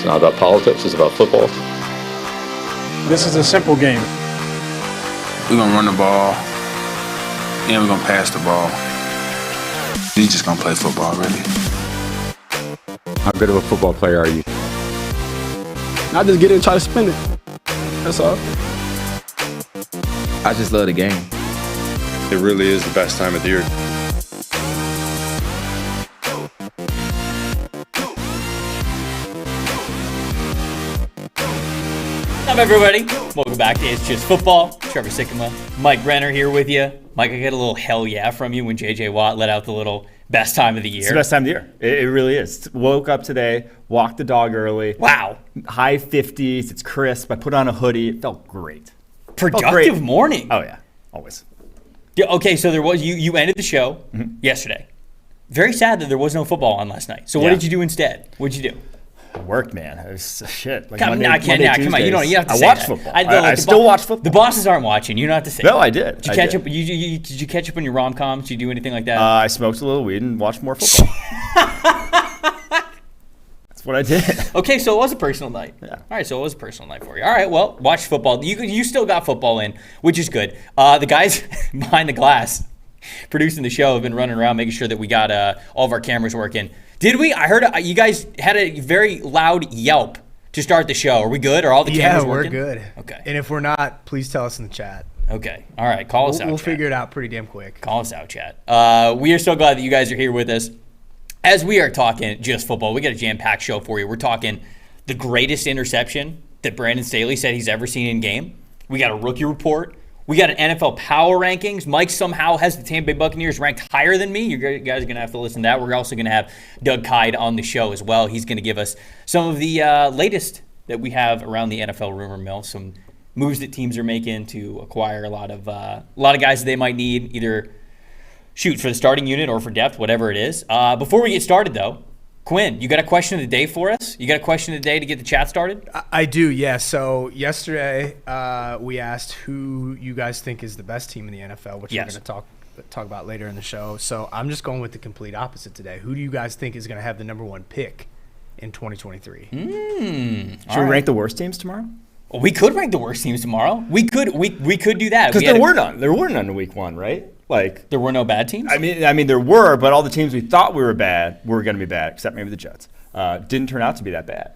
It's not about politics, it's about football. This is a simple game. We're going to run the ball, and we're going to pass the ball. He's just going to play football, really. How good of a football player are you? Not just get in and try to spin it. That's all. I just love the game. It really is the best time of the year. What's up, everybody? Welcome back to It's Just Football. Trevor Sikkema Mike Renner here with you. Mike, I get a little hell yeah from you when J.J. Watt let out the little best time of the year. It's the best time of the year. It really is. Woke up today, walked the dog early. Wow. High 50s. It's crisp. I put on a hoodie. It felt great. Productive morning. Oh, yeah. Always. Yeah, okay, so there was you ended the show yesterday. Very sad that there was no football on last night. So what did you do instead? What'd you do? I worked, man. It was shit. Like Come on, Monday, come on. You have to say I watch that. football. I still watch football. The bosses aren't watching. You don't have to say No, that. I did. Did you catch up? Did you catch up on your rom-coms? Did you do anything like that? I smoked a little weed and watched more football. That's what I did. Okay, so it was a personal night. Yeah. All right, so it was a personal night for you. All right, well, watch football. You still got football in, which is good. The guys behind the glass producing the show have been running around making sure that we got all of our cameras working. Did we? I heard you guys had a very loud yelp to start the show. Are we good? Are all the cameras working? Yeah, we're good. Okay. And if we're not, please tell us in the chat. Okay. All right. Call us out, We'll chat. figure it out pretty damn quick. Call us out, chat. We are so glad that you guys are here with us. As we are talking just football, we got a jam-packed show for you. We're talking the greatest interception that Brandon Staley said he's ever seen in game. We got a rookie report. We got an NFL power rankings. Mike somehow has the Tampa Bay Buccaneers ranked higher than me. You guys are going to have to listen to that. We're also going to have Doug Kyed on the show as well. He's going to give us some of the latest that we have around the NFL rumor mill, some moves that teams are making to acquire a lot of guys that they might need, either shoot for the starting unit or for depth, whatever it is. Before we get started, though, Quinn, you got a question of the day for us? You got a question of the day to get the chat started? I do, yeah. So yesterday we asked who you guys think is the best team in the NFL, which we're going to talk about later in the show. So I'm just going with the complete opposite today. Who do you guys think is going to have the number one pick in 2023? Should we rank the worst teams tomorrow? Well, we could rank the worst teams tomorrow. We could do that. Because there were none. There were none in week one, right? Like there were no bad teams? I mean there were, but all the teams we thought we were bad were going to be bad, except maybe the Jets. Didn't turn out to be that bad,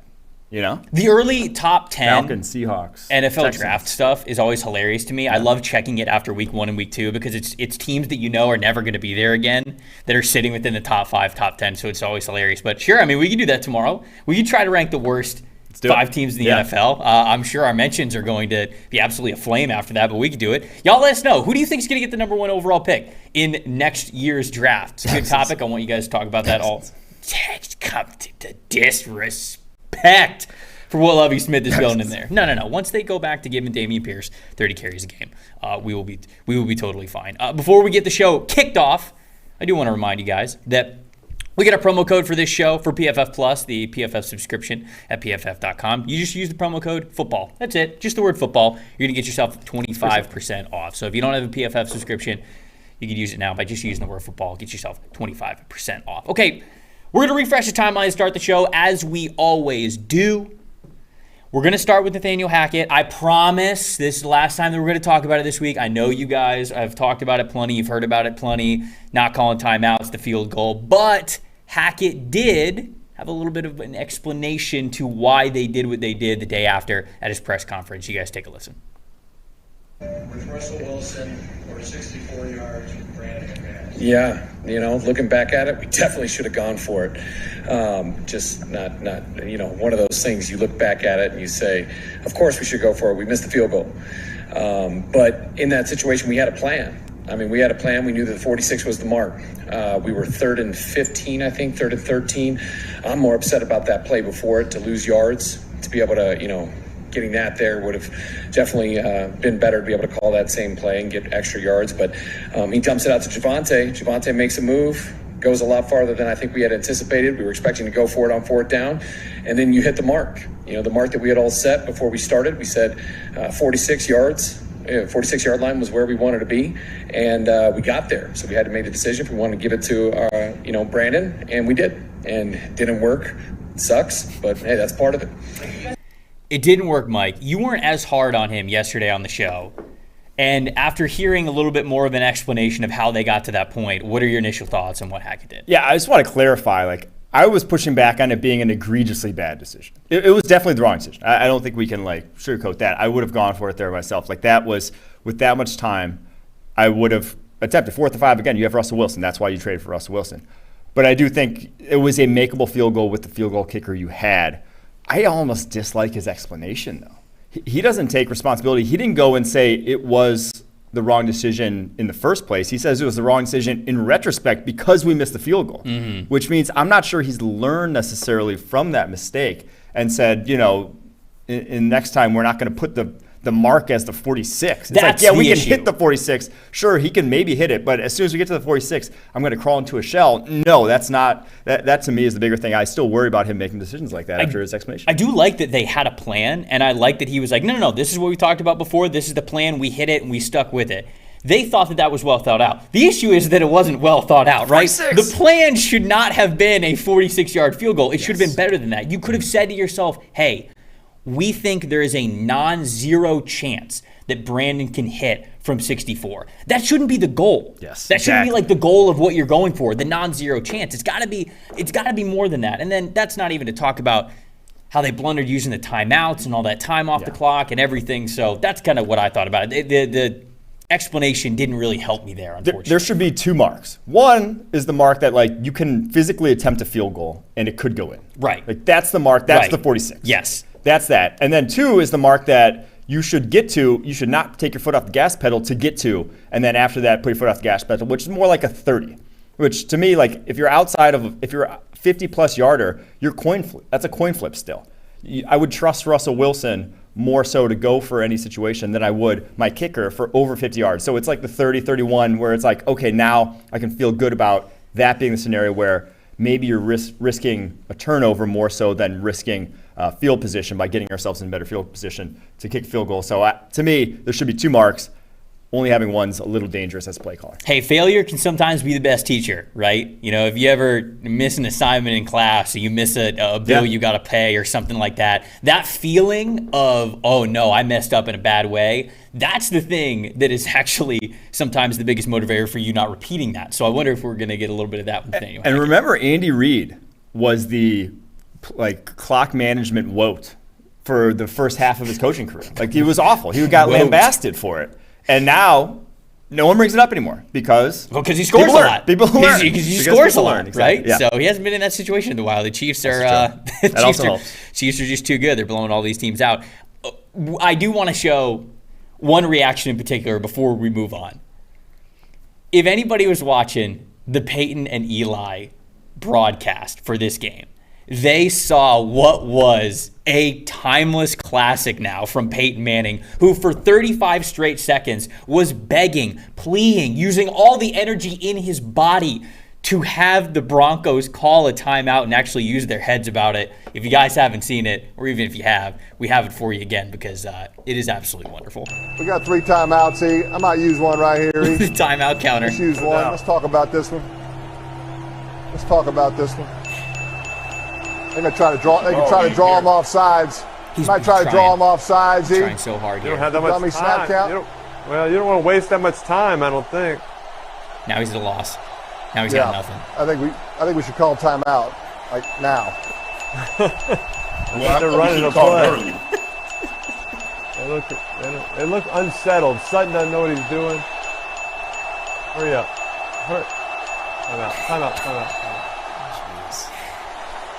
you know? The early top 10 Falcons, Seahawks, NFL Texans. draft stuff is always hilarious to me. Yeah. I love checking it after week 1 and week 2 because it's teams that you know are never going to be there again that are sitting within the top 5, top 10, so it's always hilarious. But sure, I mean, we can do that tomorrow. We can try to rank the worst 5 teams in the NFL. I'm sure our mentions are going to be absolutely aflame after that, but we can do it. Y'all let us know. Who do you think is going to get the number 1 overall pick in next year's draft? It's a good topic. I want you guys to talk about that all. Come to the disrespect for what Lovie Smith is going in there. No. Once they go back to giving Dameon Pierce 30 carries a game, we will be totally fine. Before we get the show kicked off, I do want to remind you guys that we got a promo code for this show for PFF Plus, the PFF subscription at pff.com. You just use the promo code football. That's it. Just the word football. You're going to get yourself 25% off. So if you don't have a PFF subscription, you can use it now by just using the word football. Get yourself 25% off. Okay, we're going to refresh the timeline and start the show as we always do. We're going to start with Nathaniel Hackett. I promise this is the last time that we're going to talk about it this week. I know you guys have talked about it plenty. You've heard about it plenty. Not calling timeouts, the field goal. But Hackett did have a little bit of an explanation to why they did what they did the day after at his press conference. You guys take a listen. With Russell Wilson or 64 yards with Brandon. Yeah, looking back at it, we definitely should have gone for it. Just not, one of those things you look back at it and you say, of course we should go for it. We missed the field goal. But in that situation, we had a plan. We had a plan. We knew that 46 was the mark. We were 3rd and 15, I think, 3rd and 13. I'm more upset about that play before it, to lose yards, to be able to, getting that there would have definitely been better to be able to call that same play and get extra yards. But he dumps it out to Javonte. Javonte makes a move, goes a lot farther than I think we had anticipated. We were expecting to go for it on 4th down. And then you hit the mark. The mark that we had all set before we started. We said 46 yards. 46-yard line was where we wanted to be, and we got there. So we had to make the decision if we wanted to give it to, Brandon, and we did. And it didn't work. sucks, but hey, that's part of it. It didn't work, Mike. You weren't as hard on him yesterday on the show. And after hearing a little bit more of an explanation of how they got to that point, what are your initial thoughts on what Hackett did? Yeah, I just want to clarify, like, I was pushing back on it being an egregiously bad decision. It was definitely the wrong decision. I don't think we can, like, sugarcoat that. I would have gone for it there myself. Like, that was, with that much time, I would have attempted 4th and 5 again. You have Russell Wilson. That's why you traded for Russell Wilson. But I do think it was a makeable field goal with the field goal kicker you had. I almost dislike his explanation, though. He doesn't take responsibility. He didn't go and say it was the wrong decision in the first place. He says it was the wrong decision in retrospect because we missed the field goal, which means I'm not sure he's learned necessarily from that mistake and said, in next time we're not going to put the mark as the 46. It's like, yeah, we can hit the 46. Sure, he can maybe hit it, but as soon as we get to the 46, I'm going to crawl into a shell. No, that's not. That to me is the bigger thing. I still worry about him making decisions like that after his explanation. I do like that they had a plan, and I like that he was like, no, this is what we talked about before. This is the plan. We hit it, and we stuck with it. They thought that was well thought out. The issue is that it wasn't well thought out, right? 46. The plan should not have been a 46-yard field goal. It should have been better than that. You could have said to yourself, hey, we think there is a non-zero chance that Brandon can hit from 64. That shouldn't be the goal. Yes, that shouldn't be like the goal of what you're going for, the non-zero chance. It's got to be more than that. And then that's not even to talk about how they blundered using the timeouts and all that time off the clock and everything. So that's kind of what I thought about it. The explanation didn't really help me there, unfortunately. There should be 2 marks. One is the mark that, like, you can physically attempt a field goal and it could go in. Right. Like, that's the mark. That's the 46. Yes. That's that. And then 2 is the mark that you should get to. You should not take your foot off the gas pedal to get to. And then after that, put your foot off the gas pedal, which is more like a 30. Which to me, like, if you're if you're a 50-plus yarder, you're coin flip. That's a coin flip still. I would trust Russell Wilson more so to go for any situation than I would my kicker for over 50 yards. So it's like the 30, 31 where it's like, okay, now I can feel good about that being the scenario where maybe you're risking a turnover more so than risking field position by getting ourselves in better field position to kick field goal. So to me, there should be 2 marks. Only having one's a little dangerous as a play caller. Hey, failure can sometimes be the best teacher, right? If you ever miss an assignment in class or you miss a bill you got to pay or something like that, that feeling of, oh no, I messed up in a bad way, that's the thing that is actually sometimes the biggest motivator for you not repeating that. So I wonder if we're going to get a little bit of that with Nathaniel. And remember, Andy Reid was the clock management woat for the first half of his coaching career. Like, he was awful. He got lambasted for it. And now, no one brings it up anymore because he scores a lot. People learn. Because he scores a lot, exactly. right? Yeah. So he hasn't been in that situation in a while. The Chiefs are Chiefs are just too good. They're blowing all these teams out. I do want to show one reaction in particular before we move on. If anybody was watching the Peyton and Eli broadcast for this game, they saw what was a timeless classic now from Peyton Manning, who for 35 straight seconds was begging, pleading, using all the energy in his body to have the Broncos call a timeout and actually use their heads about it. If you guys haven't seen it, or even if you have, we have it for you again because it is absolutely wonderful. We got 3 timeouts, E. I might use one right here, E. The timeout counter. Let's use one. Let's talk about this one. They're gonna try to draw. They can try to draw him off sides. Might try to draw him off sides. He's trying so hard here. You don't have that much time. You don't want to waste that much time, I don't think. Now he's at a loss. Now he's got nothing. I think we should call timeout, like now. They're running a play. They look unsettled. Sutton doesn't know what he's doing. Hurry up. Timeout.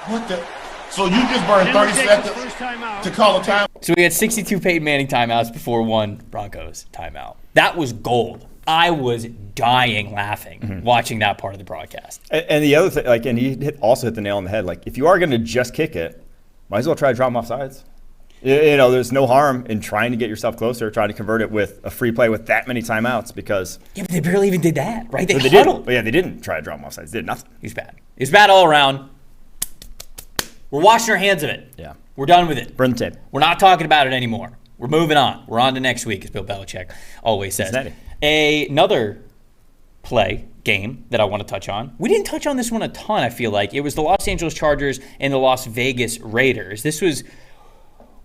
What the? So you just burned 30 seconds to call a timeout? So we had 62 Peyton Manning timeouts before 1 Broncos timeout. That was gold. I was dying laughing watching that part of the broadcast. And the other thing, and he also hit the nail on the head. Like, if you are going to just kick it, might as well try to drop him off sides. There's no harm in trying to get yourself closer, trying to convert it with a free play with that many timeouts because... Yeah, but they barely even did that, right? They huddled. But yeah, they didn't try to drop him off sides. They did nothing. He was bad. He was bad all around. We're washing our hands of it. Yeah. We're done with it. Burn the tape. We're not talking about it anymore. We're moving on. We're on to next week, as Bill Belichick always says. Another play game that I want to touch on. We didn't touch on this one a ton, I feel like. It was the Los Angeles Chargers and the Las Vegas Raiders. This was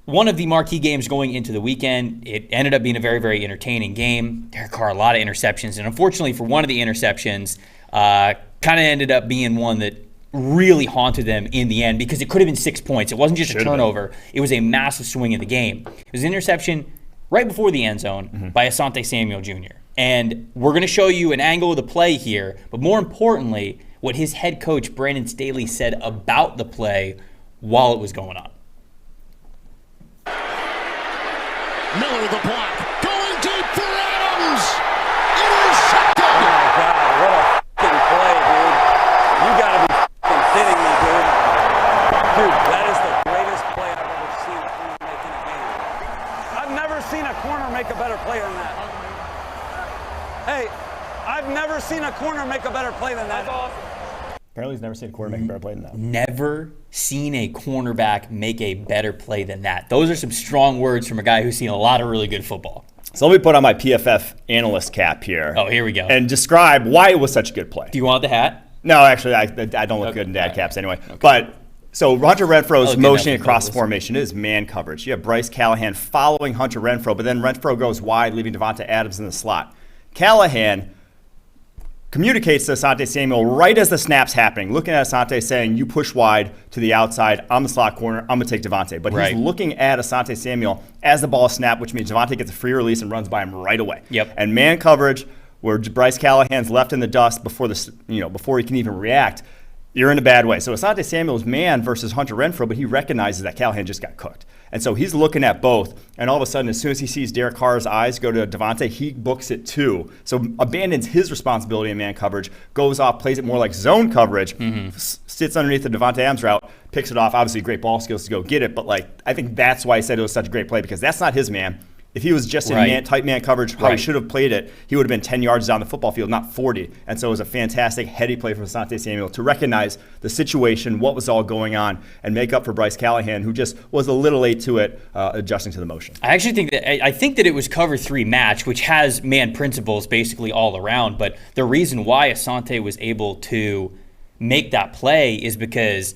one of the marquee games going into the weekend. It ended up being a very, very entertaining game. Derek Carr, a lot of interceptions. And unfortunately for one of the interceptions, kind of ended up being one that really haunted them in the end because it could have been 6 points. It wasn't just a turnover. It was a massive swing in the game. It was an interception right before the end zone by Asante Samuel Jr. And we're going to show you an angle of the play here, but more importantly, what his head coach, Brandon Staley, said about the play while it was going on. Miller the block. Going deep for Adams. Intercepted. Oh my God, what a f***ing play, dude. You gotta be f***ing kidding me, dude. Dude, that is the greatest play I've ever seen a corner make in a game. I've never seen a corner make a better play than that. Hey, I've never seen a corner make a better play than that. That's awesome. Apparently he's never seen a quarterback make a better play than that. Never seen a cornerback make a better play than that. Those are some strong words from a guy who's seen a lot of really good football. So let me put on my PFF analyst cap here. Oh, here we go. And describe why it was such a good play. Do you want the hat? No, actually, I don't look good in dad caps anyway. Okay. But so Hunter Renfro's motioning across the formation is man coverage. You have Bryce Callahan following Hunter Renfro, but then Renfro goes wide, leaving Davante Adams in the slot. Callahan communicates to Asante Samuel right as the snap's happening, looking at Asante saying, you push wide to the outside, I'm the slot corner, I'm going to take Davante. But he's looking at Asante Samuel as the ball snapped, which means Davante gets a free release and runs by him right away. Yep. And man coverage, where Bryce Callahan's left in the dust before he can even react, you're in a bad way. So Asante Samuel's man versus Hunter Renfro, but he recognizes that Callahan just got cooked. And so he's looking at both, and all of a sudden, as soon as he sees Derek Carr's eyes go to Davante, he books it too. So abandons his responsibility in man coverage, goes off, plays it more like zone coverage, sits underneath the Davante Adams route, picks it off. Obviously, great ball skills to go get it, but I think that's why he said it was such a great play, because that's not his man. If he was just in tight man coverage, how he should have played it, he would have been 10 yards down the football field, not 40. And so it was a fantastic, heady play from Asante Samuel to recognize the situation, what was all going on, and make up for Bryce Callahan, who just was a little late to it, adjusting to the motion. I think that it was cover 3 match, which has man principles basically all around. But the reason why Asante was able to make that play is because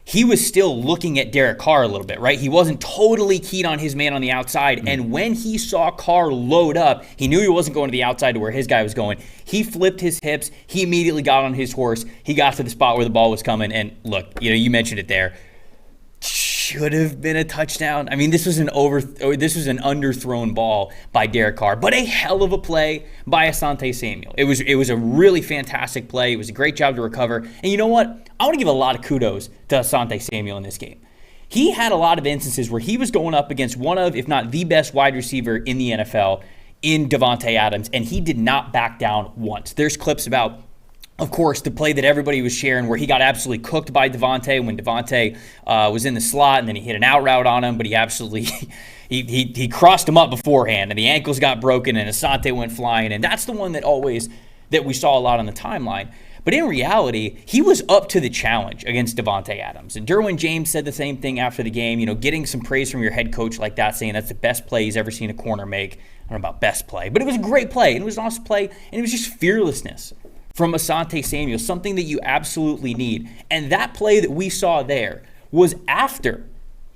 he was still looking at Derek Carr a little bit, right? He wasn't totally keyed on his man on the outside. And when he saw Carr load up, he knew he wasn't going to the outside to where his guy was going. He flipped his hips. He immediately got on his horse. He got to the spot where the ball was coming. And look, you mentioned it there. Should have been a touchdown. I mean, this was an underthrown ball by Derek Carr, but a hell of a play by Asante Samuel. It was a really fantastic play. It was a great job to recover. And you know what? I want to give a lot of kudos to Asante Samuel in this game. He had a lot of instances where he was going up against one of, if not the best wide receiver in the NFL in Davante Adams, and he did not back down once. There's clips about, of course, the play that everybody was sharing where he got absolutely cooked by Davante when Davante was in the slot, and then he hit an out route on him, but he absolutely he crossed him up beforehand, and the ankles got broken, and Asante went flying, and that's the one that we saw a lot on the timeline. But in reality, he was up to the challenge against Davante Adams. And Derwin James said the same thing after the game, getting some praise from your head coach like that, saying that's the best play he's ever seen a corner make. I don't know about best play, but it was a great play, and it was an awesome play, and it was just fearlessness from Asante Samuel, something that you absolutely need. And that play that we saw there was after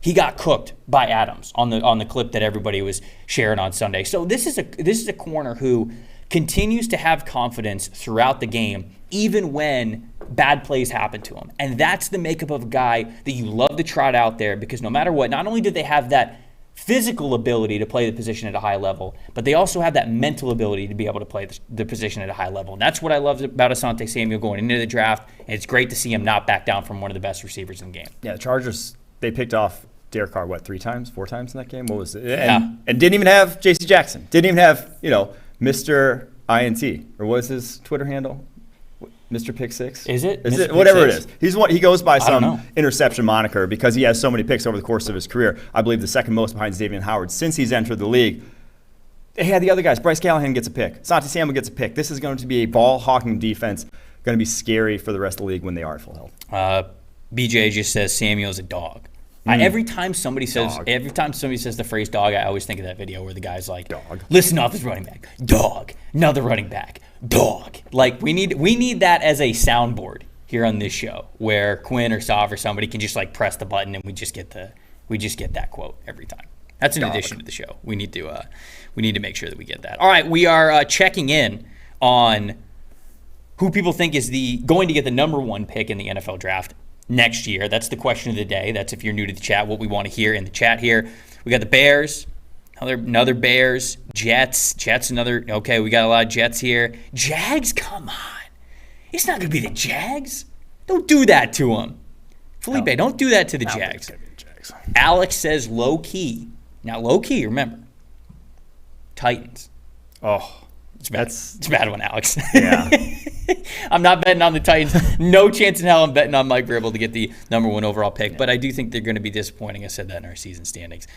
he got cooked by Adams on the clip that everybody was sharing on Sunday. So this is a corner who continues to have confidence throughout the game, even when bad plays happen to him. And that's the makeup of a guy that you love to trot out there, because no matter what, not only do they have that physical ability to play the position at a high level, but they also have that mental ability to be able to play the position at a high level. And that's what I love about Asante Samuel going into the draft, and it's great to see him not back down from one of the best receivers in the game. Yeah, the Chargers, they picked off Derek Carr, 4 times in that game? What was it? And didn't even have J.C. Jackson. Didn't even have, Mr. INT, or what is his Twitter handle? Mr. Pick 6? Is it? Whatever it is. He goes by some interception moniker because he has so many picks over the course of his career. I believe the second most behind Xavier Howard since he's entered the league. They had the other guys. Bryce Callahan gets a pick. Asante Samuel gets a pick. This is going to be a ball-hawking defense. Going to be scary for the rest of the league when they are at full health. BJ just says Samuel's a dog. Every time somebody says the phrase dog, I always think of that video where the guy's like, dog. Listen off his running back. Dog. Another running back. dog. Like we need that as a soundboard here on this show, where Quinn or Sav or somebody can just like press the button and we just get that quote every time. That's an addition to the show. We need to make sure that we get that. All right, we are checking in on who people think is going to get the number one pick in the NFL draft next year. That's the question of the day. That's, if you're new to the chat, what we want to hear in the chat here. We got the Bears, another Bears, Jets, another. Okay, we got a lot of Jets here. Jags, come on. It's not going to be the Jags. Don't do that to them. Felipe, don't do that to the Jags. Alex says low key. Now, low key, remember, Titans. Oh, it's bad. It's a bad one, Alex. Yeah. I'm not betting on the Titans. No chance in hell I'm betting on Mike Vrabel to get the number one overall pick, but I do think they're going to be disappointing. I said that in our season standings.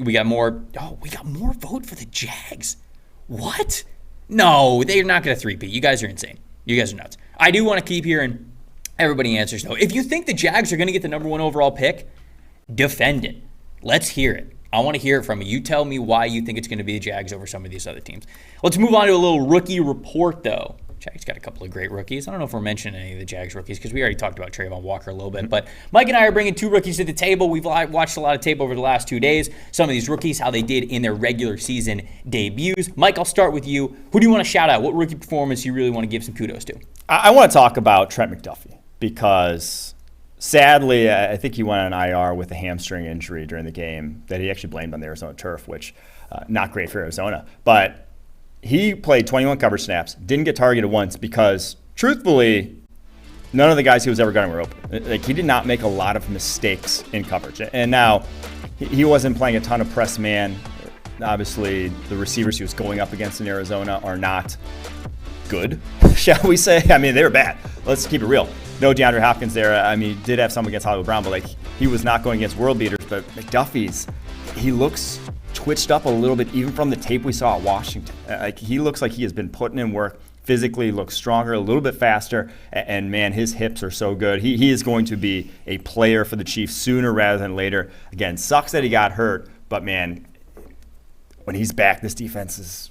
We got more vote for the Jags. What? No, they're not going to three-peat. You guys are insane. You guys are nuts. I do want to keep hearing everybody answers, though. If you think the Jags are going to get the number one overall pick, defend it. Let's hear it. I want to hear it from you. You tell me why you think it's going to be the Jags over some of these other teams. Let's move on to a little rookie report, though. Jags got a couple of great rookies. I don't know if we're mentioning any of the Jags rookies because we already talked about Trayvon Walker a little bit. But Mike and I are bringing two rookies to the table. We've watched a lot of tape over the last 2 days. Some of these rookies, how they did in their regular season debuts. Mike, I'll start with you. Who do you want to shout out? What rookie performance you really want to give some kudos to? I want to talk about Trent McDuffie because sadly, I think he went on IR with a hamstring injury during the game that he actually blamed on the Arizona turf, which not great for Arizona. But he played 21 coverage snaps, didn't get targeted once because, truthfully, none of the guys he was ever guarding were open. Like, he did not make a lot of mistakes in coverage. And now, he wasn't playing a ton of press man. Obviously, the receivers he was going up against in Arizona are not good, shall we say. I mean, they were bad. Let's keep it real. No DeAndre Hopkins there. I mean, did have some against Hollywood Brown, but like, he was not going against world beaters. But McDuffie's, he looks twitched up a little bit, even from the tape we saw at Washington. Like, he looks like he has been putting in work. Physically looks stronger, a little bit faster, and man, his hips are so good. He is going to be a player for the Chiefs sooner rather than later. Again, sucks that he got hurt, but man, when he's back, this defense is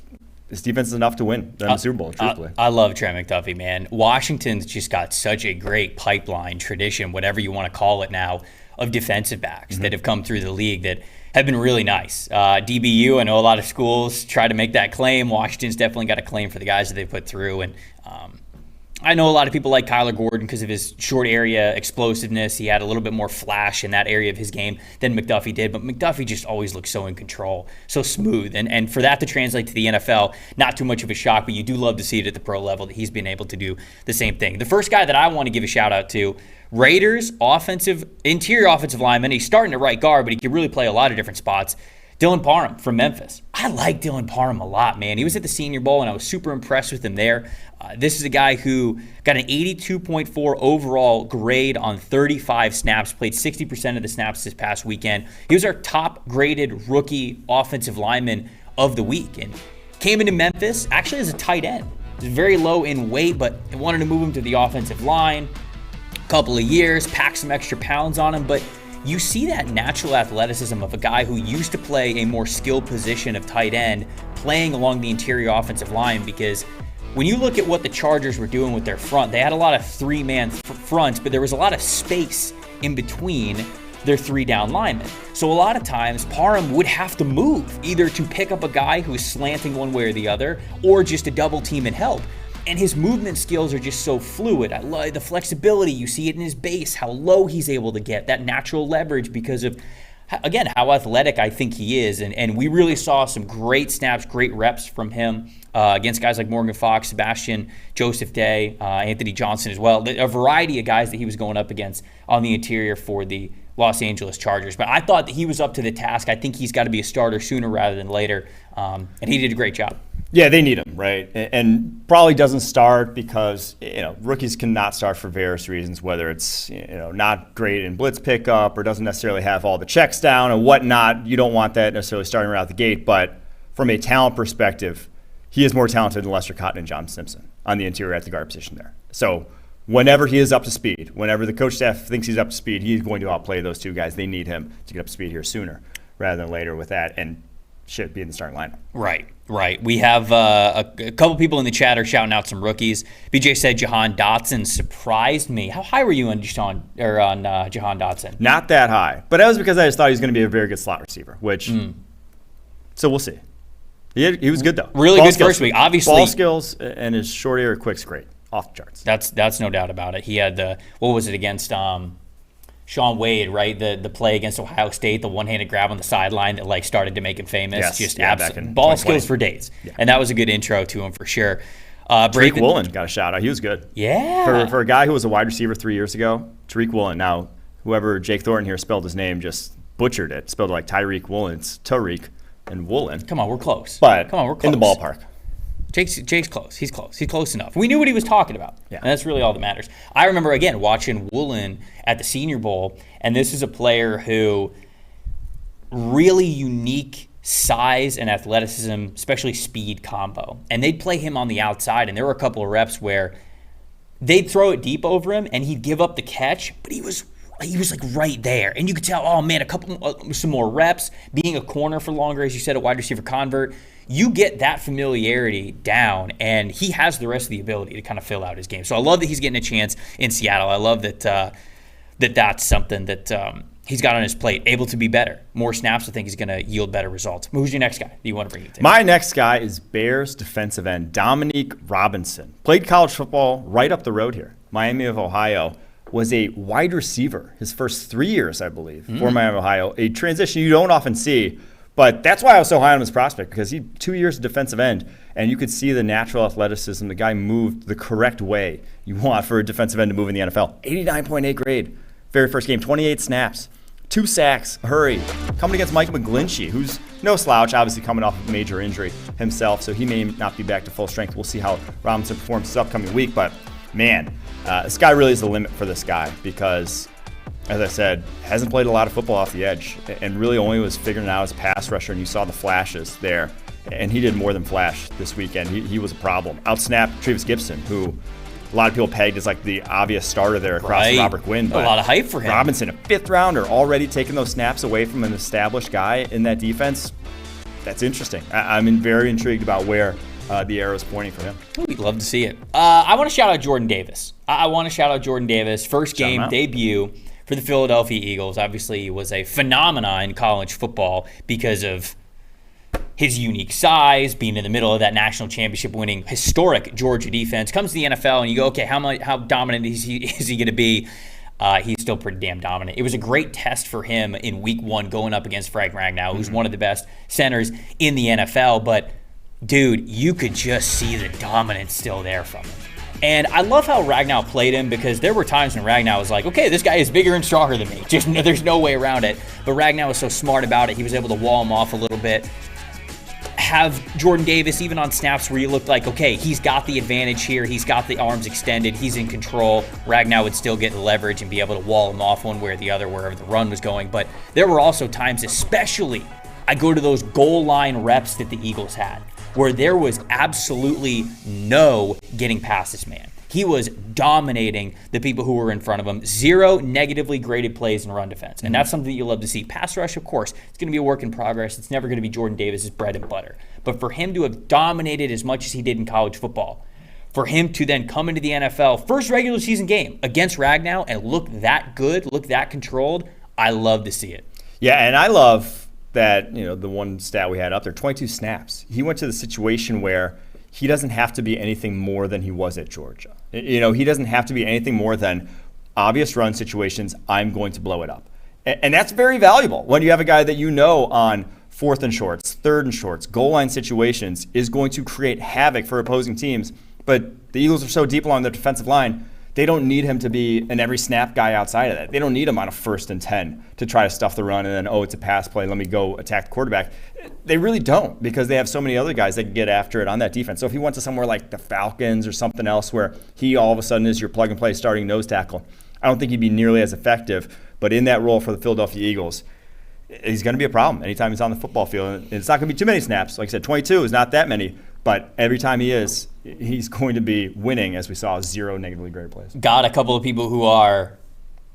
enough to win the Super Bowl, truthfully. I love Trent McDuffie, man. Washington's just got such a great pipeline, tradition, whatever you want to call it now, of defensive backs that have come through the league that have been really nice. DBU, I know a lot of schools try to make that claim. Washington's definitely got a claim for the guys that they put through. And I know a lot of people like Kyler Gordon because of his short area explosiveness. He had a little bit more flash in that area of his game than McDuffie did. But McDuffie just always looks so in control, so smooth. And for that to translate to the NFL, not too much of a shock, but you do love to see it at the pro level that he's been able to do the same thing. The first guy that I want to give a shout out to, Raiders interior offensive lineman. He's starting to right guard, but he can really play a lot of different spots. Dylan Parham from Memphis. I like Dylan Parham a lot, man. He was at the Senior Bowl, and I was super impressed with him there. This is a guy who got an 82.4 overall grade on 35 snaps, played 60% of the snaps this past weekend. He was our top-graded rookie offensive lineman of the week, and came into Memphis actually as a tight end. He was very low in weight, but they wanted to move him to the offensive line. Couple of years, pack some extra pounds on him, but you see that natural athleticism of a guy who used to play a more skilled position of tight end playing along the interior offensive line, because when you look at what the Chargers were doing with their front, they had a lot of three-man fronts, but there was a lot of space in between their three-down linemen. So a lot of times, Parham would have to move either to pick up a guy who's slanting one way or the other, or just to double team and help. And his movement skills are just so fluid. I love the flexibility. You see it in his base, how low he's able to get, that natural leverage because of, again, how athletic I think he is. And we really saw some great snaps, great reps from him against guys like Morgan Fox, Sebastian, Joseph Day, Anthony Johnson as well. A variety of guys that he was going up against on the interior for the Los Angeles Chargers. But I thought that he was up to the task. I think he's got to be a starter sooner rather than later. And he did a great job. Yeah, they need him, right? And probably doesn't start because, rookies cannot start for various reasons, whether it's, not great in blitz pickup or doesn't necessarily have all the checks down and whatnot. You don't want that necessarily starting right out the gate. But from a talent perspective, he is more talented than Lester Cotton and John Simpson on the interior at the guard position there. So whenever he is up to speed, whenever the coach staff thinks he's up to speed, he's going to outplay those two guys. They need him to get up to speed here sooner rather than later with that. And should be in the starting lineup. Right. We have a couple people in the chat are shouting out some rookies. BJ said Jahan Dotson surprised me. How high were you on Jahan Dotson? Not that high, but that was because I just thought he was going to be a very good slot receiver. So we'll see. He was good though. Really good first week. Obviously, ball skills and his short area quick's great, off the charts. That's no doubt about it. He had what was it against Sean Wade, right? The play against Ohio State, the one-handed grab on the sideline that started to make him famous. Back ball skills for days. Yeah. And that was a good intro to him for sure. Tariq Woolen got a shout out. He was good. Yeah. For a guy who was a wide receiver 3 years ago, Tariq Woolen. Now, whoever Jake Thornton here spelled his name just butchered it. Spelled it like Tyreek Woolen. It's Tariq and Woolen. Come on, we're close. But we're close. In the ballpark. Jake's close. He's close. He's close enough. We knew what he was talking about. Yeah. And that's really all that matters. I remember, again, watching Woolen at the Senior Bowl, and this is a player who really unique size and athleticism, especially speed combo. And they'd play him on the outside, and there were a couple of reps where they'd throw it deep over him, and he'd give up the catch, but he was like right there. And you could tell, oh man, some more reps, being a corner for longer, as you said, a wide receiver convert. You get that familiarity down, and he has the rest of the ability to kind of fill out his game. So I love that he's getting a chance in Seattle. I love that that's something that he's got on his plate, able to be better. More snaps, I think he's going to yield better results. Who's your next guy that you want to bring into? My next guy is Bears defensive end Dominique Robinson. Played college football right up the road here. Miami of Ohio. Was a wide receiver his first 3 years, I believe, for Miami of Ohio. A transition you don't often see. But that's why I was so high on his prospect, because he 2 years of defensive end, and you could see the natural athleticism. The guy moved the correct way you want for a defensive end to move in the NFL. 89.8 grade. Very first game, 28 snaps, 2 sacks, a hurry. Coming against Mike McGlinchey, who's no slouch, obviously coming off a major injury himself, so he may not be back to full strength. We'll see how Robinson performs this upcoming week, but man, this guy really is the limit for this guy because, as I said, hasn't played a lot of football off the edge and really only was figuring it out as a pass rusher, and you saw the flashes there. And he did more than flash this weekend. He was a problem. Outsnapped Travis Gibson, who a lot of people pegged as like the obvious starter there across from Robert Quinn. But a lot of hype for him. Robinson, a 5th rounder, already taking those snaps away from an established guy in that defense. That's interesting. I'm very intrigued about where the arrow is pointing for him. We'd love to see it. I want to shout out Jordan Davis. First game debut for the Philadelphia Eagles. Obviously, he was a phenomenon in college football because of his unique size, being in the middle of that national championship winning historic Georgia defense. Comes to the NFL and you go, okay, how dominant is he going to be? He's still pretty damn dominant. It was a great test for him in week 1 going up against Frank Ragnow, who's one of the best centers in the NFL. But, dude, you could just see the dominance still there from him. And I love how Ragnow played him because there were times when Ragnow was like, okay, this guy is bigger and stronger than me. Just there's no way around it. But Ragnow was so smart about it. He was able to wall him off a little bit. Have Jordan Davis, even on snaps where you looked like, okay, he's got the advantage here. He's got the arms extended. He's in control. Ragnow would still get the leverage and be able to wall him off one way or the other wherever the run was going. But there were also times, especially, I go to those goal line reps that the Eagles had, where there was absolutely no getting past this man. He was dominating the people who were in front of him. 0 negatively graded plays in run defense. And that's something that you love to see. Pass rush, of course, it's going to be a work in progress. It's never going to be Jordan Davis's bread and butter. But for him to have dominated as much as he did in college football, for him to then come into the NFL, first regular season game against Ragnow and look that good, look that controlled, I love to see it. Yeah, and I love that, the one stat we had up there, 22 snaps. He went to the situation where he doesn't have to be anything more than he was at Georgia. He doesn't have to be anything more than obvious run situations, I'm going to blow it up. And that's very valuable when you have a guy that on 4th and shorts, 3rd and shorts, goal line situations is going to create havoc for opposing teams. But the Eagles are so deep along the defensive line, they don't need him to be an every snap guy outside of that. They don't need him on a 1st and 10 to try to stuff the run and then, it's a pass play, let me go attack the quarterback. They really don't, because they have so many other guys that can get after it on that defense. So if he went to somewhere like the Falcons or something else where he all of a sudden is your plug-and-play starting nose tackle, I don't think he'd be nearly as effective. But in that role for the Philadelphia Eagles, he's going to be a problem anytime he's on the football field. And it's not going to be too many snaps. Like I said, 22 is not that many. But every time he's going to be winning, as we saw, 0 negatively graded plays. Got a couple of people who are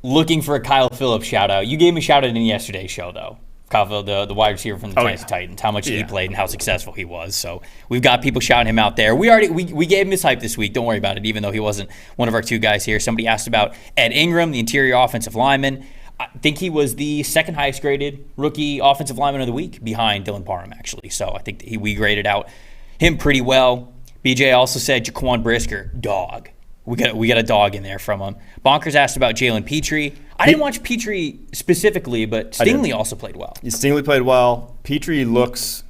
looking for a Kyle Phillips shout-out. You gave me a shout-out in yesterday's show, though. Kyle, the wide receiver from the Tennessee Titans, how much he played and how successful he was. So we've got people shouting him out there. We gave him his hype this week. Don't worry about it, even though he wasn't one of our two guys here. Somebody asked about Ed Ingram, the interior offensive lineman. I think he was the second highest graded rookie offensive lineman of the week behind Dylan Parham, actually. So I think we graded out him pretty well. BJ also said Jaquan Brisker, dog. We got a dog in there from him. Bonkers asked about Jalen Petrie. I didn't watch Petrie specifically, but Stingley also played well. Stingley played well. Petrie looked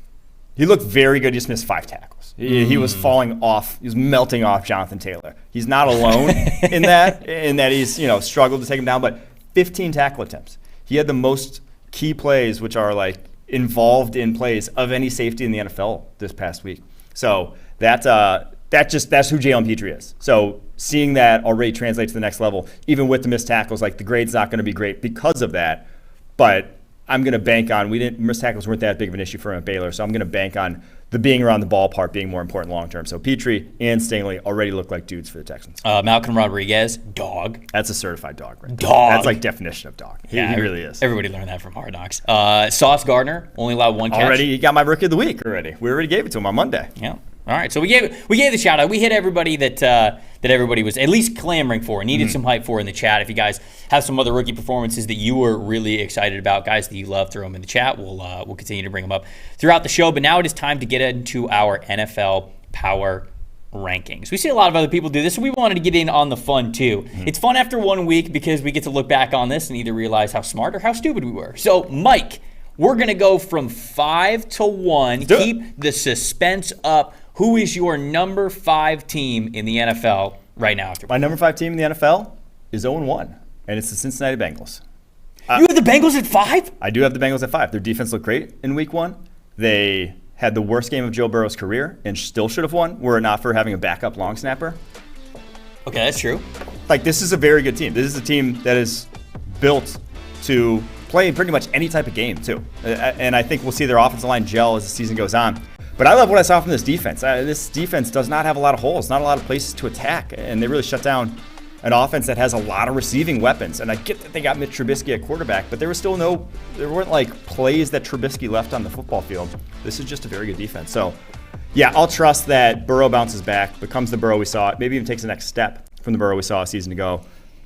very good. He just missed 5 tackles. He was falling off. He was melting off Jonathan Taylor. He's not alone in that he's struggled to take him down, but 15 tackle attempts. He had the most key plays, which are like involved in plays of any safety in the NFL this past week. So that's who Jalen Petrie is. So seeing that already translate to the next level, even with the missed tackles, like the grade's not going to be great because of that. But I'm going to bank on missed tackles weren't that big of an issue for him at Baylor, so I'm going to bank on the being around the ball part being more important long term. So Petrie and Stingley already look like dudes for the Texans. Malcolm Rodriguez, dog. That's a certified dog, right? Dog. That's like definition of dog. He really is. Everybody learned that from Hard Knocks. Sauce Gardner only allowed 1 catch. Already, he got my rookie of the week already. We already gave it to him on Monday. Yeah. All right, so we gave the shout out. We hit everybody that everybody was at least clamoring for, needed some hype for in the chat. If you guys have some other rookie performances that you were really excited about, guys that you love, throw them in the chat. We'll continue to bring them up throughout the show. But now it is time to get into our NFL Power Rankings. We see a lot of other people do this, so we wanted to get in on the fun too. It's fun after 1 week because we get to look back on this and either realize how smart or how stupid we were. So, Mike, we're gonna go from 5 to 1. Keep the suspense up. Who is your number 5 team in the NFL right now? My number 5 team in the NFL is 0-1, and it's the Cincinnati Bengals. You have the Bengals at 5? I do have the Bengals at 5. Their defense looked great in week 1. They had the worst game of Joe Burrow's career and still should have won were it not for having a backup long snapper. Okay, that's true. Like, this is a very good team. This is a team that is built to play in pretty much any type of game, too. And I think we'll see their offensive line gel as the season goes on. But I love what I saw from this defense. This defense does not have a lot of holes, not a lot of places to attack, and they really shut down an offense that has a lot of receiving weapons. And I get that they got Mitch Trubisky at quarterback, but there weren't like plays that Trubisky left on the football field. This is just a very good defense. So, yeah, I'll trust that Burrow bounces back, becomes the Burrow we saw, maybe even takes the next step from the Burrow we saw a season ago,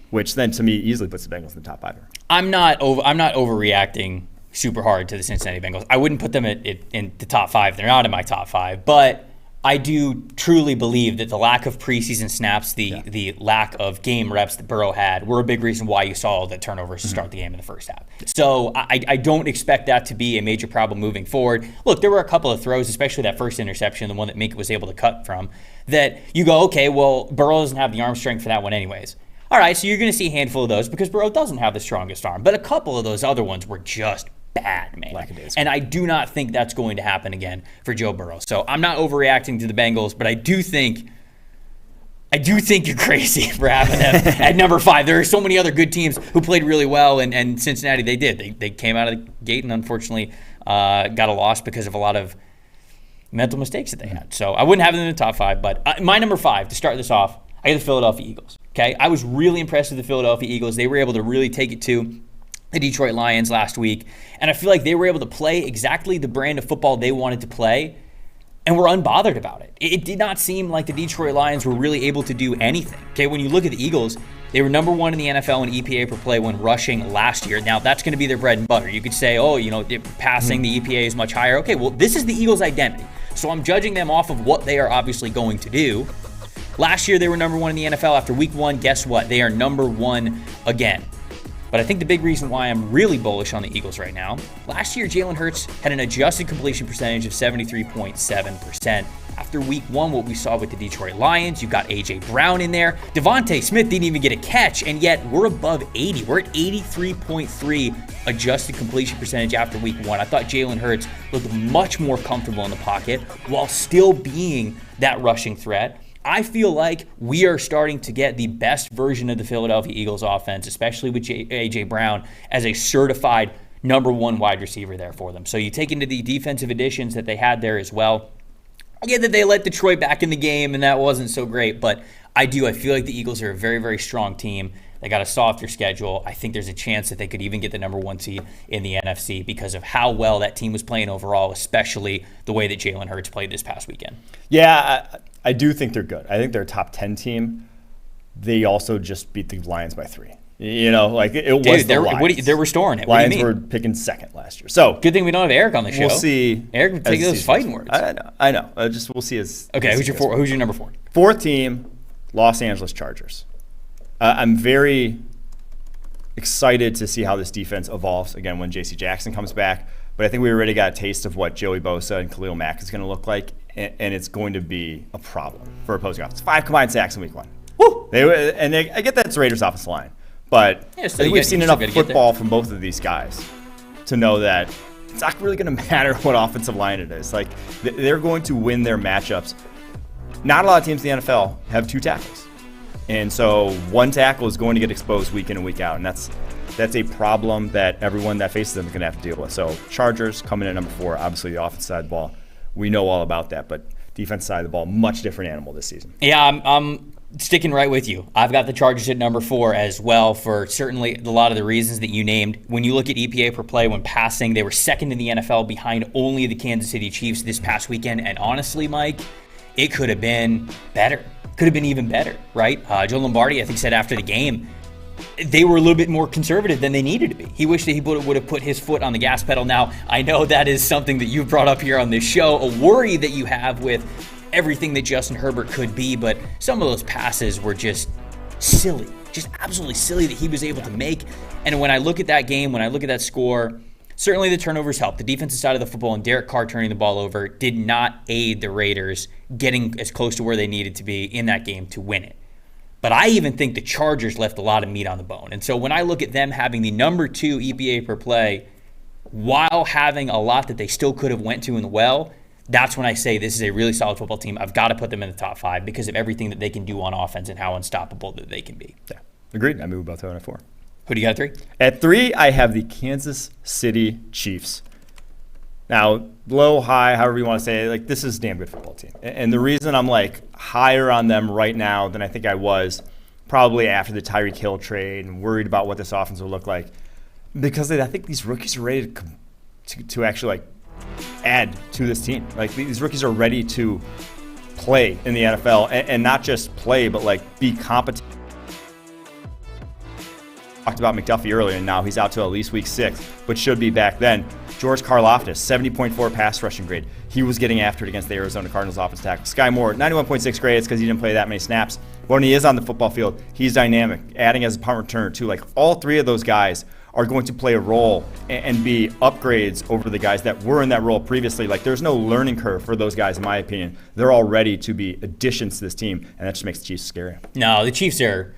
which then to me easily puts the Bengals in the top 5. I'm not overreacting super hard to the Cincinnati Bengals. I wouldn't put them in the top 5. They're not in my top 5, but I do truly believe that the lack of preseason snaps, the lack of game reps that Burrow had, were a big reason why you saw all the turnovers to start the game in the first half. So I don't expect that to be a major problem moving forward. Look, there were a couple of throws, especially that first interception, the one that Minka was able to cut from, that you go, okay, well, Burrow doesn't have the arm strength for that one anyways. All right, so you're going to see a handful of those because Burrow doesn't have the strongest arm. But a couple of those other ones were just bad, man. And I do not think that's going to happen again for Joe Burrow. So I'm not overreacting to the Bengals, but I do think you're crazy for having them at number 5. There are so many other good teams who played really well, and Cincinnati, they did. They came out of the gate and unfortunately got a loss because of a lot of mental mistakes that they had. So I wouldn't have them in the top 5, but my number 5, to start this off, I got the Philadelphia Eagles. Okay, I was really impressed with the Philadelphia Eagles. They were able to really take it to the Detroit Lions last week, and I feel like they were able to play exactly the brand of football they wanted to play and were unbothered about it. It did not seem like the Detroit Lions were really able to do anything. Okay, when you look at the Eagles, they were number 1 in the NFL in EPA per play when rushing last year. Now, that's going to be their bread and butter. You could say, passing, the EPA is much higher. Okay, well, this is the Eagles' identity. So I'm judging them off of what they are obviously going to do. Last year, they were number 1 in the NFL. After week 1, guess what? They are number 1 again. But I think the big reason why I'm really bullish on the Eagles right now, last year Jalen Hurts had an adjusted completion percentage of 73.7%. After week 1, what we saw with the Detroit Lions, you got A.J. Brown in there. Devontae Smith didn't even get a catch, and yet we're above 80. We're at 83.3 adjusted completion percentage after week 1. I thought Jalen Hurts looked much more comfortable in the pocket while still being that rushing threat. I feel like we are starting to get the best version of the Philadelphia Eagles offense, especially with A.J. Brown as a certified number 1 wide receiver there for them. So you take into the defensive additions that they had there as well. I get that they let Detroit back in the game, and that wasn't so great, but I feel like the Eagles are a very, very strong team. They got a softer schedule. I think there's a chance that they could even get the number 1 seed in the NFC because of how well that team was playing overall, especially the way that Jalen Hurts played this past weekend. Yeah, I do think they're good. I think they're a top 10 team. They also just beat the Lions by 3. You know, like it was the Lions. They're restoring it. Lions were picking second last year. So good thing we don't have Eric on the show. We'll see. Eric would take those fighting words. I know. We'll see as. Okay, who's your number 4? Fourth team, Los Angeles Chargers. I'm very excited to see how this defense evolves again when J.C. Jackson comes back. But I think we already got a taste of what Joey Bosa and Khalil Mack is going to look like, and it's going to be a problem for opposing offense. 5 combined sacks in week 1. Woo! I get that's the Raiders' offensive line. But I think we've seen enough football from both of these guys to know that it's not really going to matter what offensive line it is. Like, they're going to win their matchups. Not a lot of teams in the NFL have 2 tackles. And so 1 tackle is going to get exposed week in and week out. And that's a problem that everyone that faces them is going to have to deal with. So Chargers coming in at number 4, obviously the offensive side of the ball. We know all about that. But defense side of the ball, much different animal this season. Yeah, I'm sticking right with you. I've got the Chargers at number 4 as well for certainly a lot of the reasons that you named. When you look at EPA per play when passing, they were second in the NFL behind only the Kansas City Chiefs this past weekend. And honestly, Mike, it could have been better. Could have been even better, right? Joe Lombardi, I think, said after the game, they were a little bit more conservative than they needed to be. He wished that he would have put his foot on the gas pedal. Now, I know that is something that you've brought up here on this show, a worry that you have with everything that Justin Herbert could be, but some of those passes were just silly, just absolutely silly that he was able to make. And when I look at that game, when I look at that score, certainly the turnovers helped. The defensive side of the football and Derek Carr turning the ball over did not aid the Raiders getting as close to where they needed to be in that game to win it. But I even think the Chargers left a lot of meat on the bone. And so when I look at them having the number 2 EPA per play while having a lot that they still could have went to in the well, that's when I say this is a really solid football team. I've got to put them in the top 5 because of everything that they can do on offense and how unstoppable that they can be. Yeah, agreed. I move about to at 4. Who do you got at 3? At 3, I have the Kansas City Chiefs. Now, low, high, however you want to say it, like, this is a damn good football team. And the reason I'm like higher on them right now than I think I was probably after the Tyreek Hill trade and worried about what this offense will look like, because I think these rookies are ready to actually like add to this team. Like, these rookies are ready to play in the NFL and not just play, but like be competent. Talked about McDuffie earlier, and now he's out till at least week 6, but should be back then. George Karlaftis, 70.4 pass rushing grade. He was getting after it against the Arizona Cardinals offensive tackle. Sky Moore, 91.6 grade. It's because he didn't play that many snaps. But when he is on the football field, he's dynamic, adding as a punt returner too. Like, all 3 of those guys are going to play a role and be upgrades over the guys that were in that role previously. Like, there's no learning curve for those guys, in my opinion. They're all ready to be additions to this team, and that just makes the Chiefs scary. No, the Chiefs are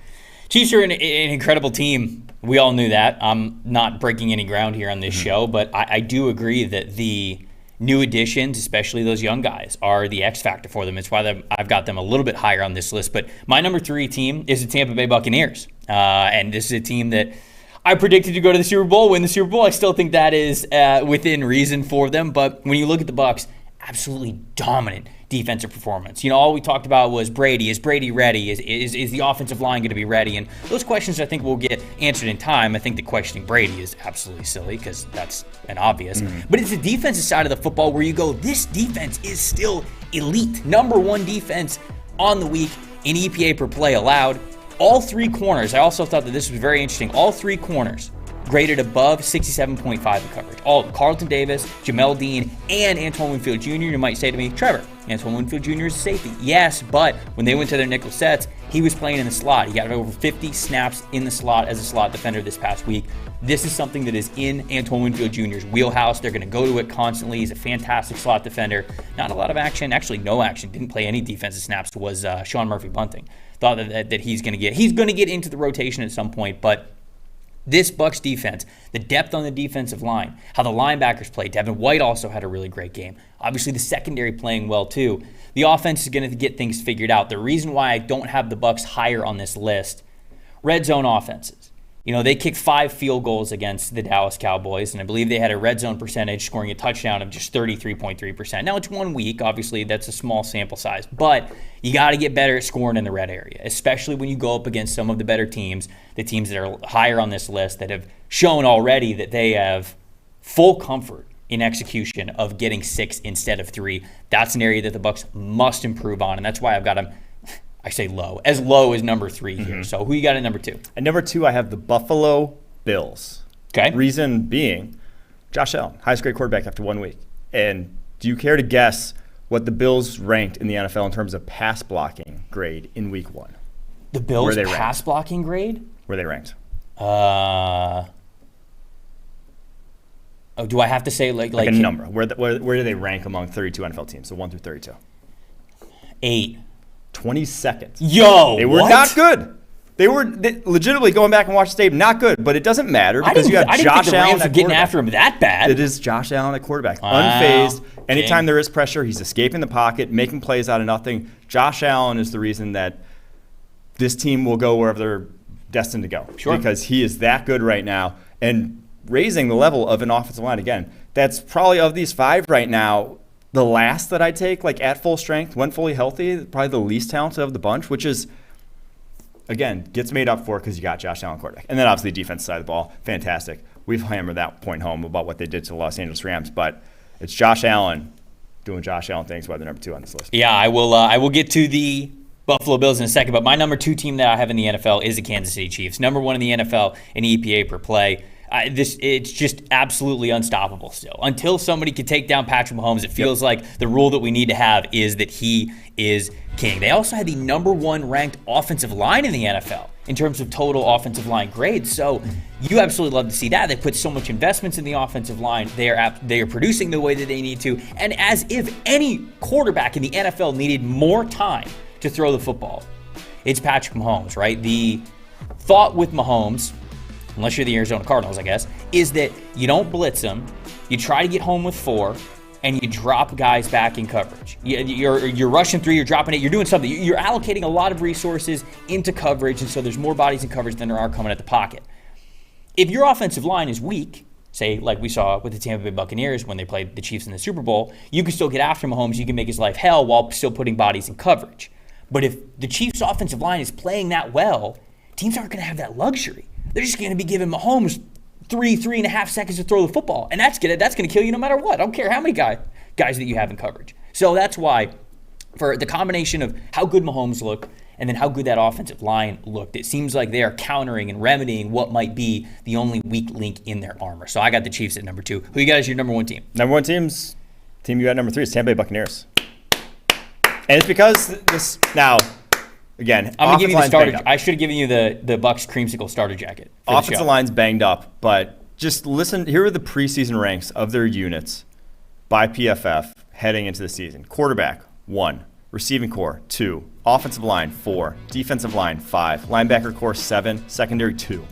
an incredible team. We all knew that. I'm not breaking any ground here on this show, but I do agree that the new additions, especially those young guys, are the X factor for them. It's why I've got them a little bit higher on this list. But my number 3 team is the Tampa Bay Buccaneers. And this is a team that I predicted to go to the Super Bowl, win the Super Bowl. I still think that is within reason for them. But when you look at the Bucs, absolutely dominant defensive performance. You know, all we talked about was Brady. Is Brady ready? Is the offensive line going to be ready? And those questions I think will get answered in time. I think the questioning Brady is absolutely silly because that's an obvious. But it's the defensive side of the football where you go, this defense is still elite. Number 1 defense on the week in EPA per play allowed. All 3 corners, I also thought that this was very interesting. All 3 corners graded above 67.5 in coverage. All Carlton Davis, Jamel Dean, and Antoine Winfield Jr. You might say to me, Trevor, Antoine Winfield Jr. is a safety. Yes, but when they went to their nickel sets, he was playing in the slot. He got over 50 snaps in the slot as a slot defender this past week. This is something that is in Antoine Winfield Jr.'s wheelhouse. They're going to go to it constantly. He's a fantastic slot defender. Not a lot of action. Actually, no action. Didn't play any defensive snaps was Sean Murphy Bunting. Thought that he's going to get into the rotation at some point, but this Bucs defense, the depth on the defensive line, how the linebackers play. Devin White also had a really great game. Obviously, the secondary playing well too. The offense is going to get things figured out. The reason why I don't have the Bucs higher on this list, red zone offenses. They kicked 5 field goals against the Dallas Cowboys, and I believe they had a red zone percentage scoring a touchdown of just 33.3%. Now, it's 1 week. Obviously, that's a small sample size, but you got to get better at scoring in the red area, especially when you go up against some of the better teams, the teams that are higher on this list that have shown already that they have full comfort in execution of getting 6 instead of 3. That's an area that the Bucs must improve on, and that's why I've got them, I say low as number 3 here. So who you got at number 2? At number 2, I have the Buffalo Bills. Okay. Reason being, Josh Allen, highest grade quarterback after 1 week. And do you care to guess what the Bills ranked in the NFL in terms of pass blocking grade in week 1? The Bills pass blocking grade? Where they ranked? Do I have to say like a number? Where do they rank among 32 NFL teams? So 1 through 32. 8. 22nd. Yo, they were not good. They were legitimately going back and watching the tape, not good. But it doesn't matter because you have Josh Allen at getting after him that bad. It is Josh Allen at quarterback, unfazed. Anytime there is pressure, he's escaping the pocket, making plays out of nothing. Josh Allen is the reason that this team will go wherever they're destined to go. Sure. Because he is that good right now and raising the level of an offensive line again. That's probably of these 5 right now. The last that I take, like at full strength, when fully healthy, probably the least talented of the bunch, which is, again, gets made up for because you got Josh Allen quarterback. And then obviously the defense side of the ball, fantastic. We've hammered that point home about what they did to the Los Angeles Rams, but it's Josh Allen doing Josh Allen things why they're number 2 on this list. Yeah, I will get to the Buffalo Bills in a second, but my number 2 team that I have in the NFL is the Kansas City Chiefs. Number 1 in the NFL in EPA per play. It's just absolutely unstoppable still. Until somebody can take down Patrick Mahomes, it feels like the rule that we need to have is that he is king. They also had the number 1 ranked offensive line in the NFL in terms of total offensive line grades. So you absolutely love to see that. They put so much investments in the offensive line. They are producing the way that they need to. And as if any quarterback in the NFL needed more time to throw the football, it's Patrick Mahomes, right? The thought with Mahomes, unless you're the Arizona Cardinals, I guess, is that you don't blitz them, you try to get home with 4, and you drop guys back in coverage. You're rushing 3, you're dropping 8, you're doing something. You're allocating a lot of resources into coverage, and so there's more bodies in coverage than there are coming at the pocket. If your offensive line is weak, say like we saw with the Tampa Bay Buccaneers when they played the Chiefs in the Super Bowl, you can still get after Mahomes, you can make his life hell while still putting bodies in coverage. But if the Chiefs' offensive line is playing that well, teams aren't going to have that luxury. They're just going to be giving Mahomes 3.5 seconds to throw the football. And that's going to kill you no matter what. I don't care how many guys that you have in coverage. So that's why, for the combination of how good Mahomes looked and then how good that offensive line looked, it seems like they are countering and remedying what might be the only weak link in their armor. So I got the Chiefs at number 2. Who you got as your number 1 team? Number 1 team you got number 3 is Tampa Bay Buccaneers. And it's because this now... Again, I'm gonna give you the starter. I should have given you the Bucs creamsicle starter jacket. Offensive line's banged up, but just listen. Here are the preseason ranks of their units by PFF heading into the season. Quarterback 1, receiving core 2, offensive line 4, defensive line 5, linebacker core 7, secondary 2.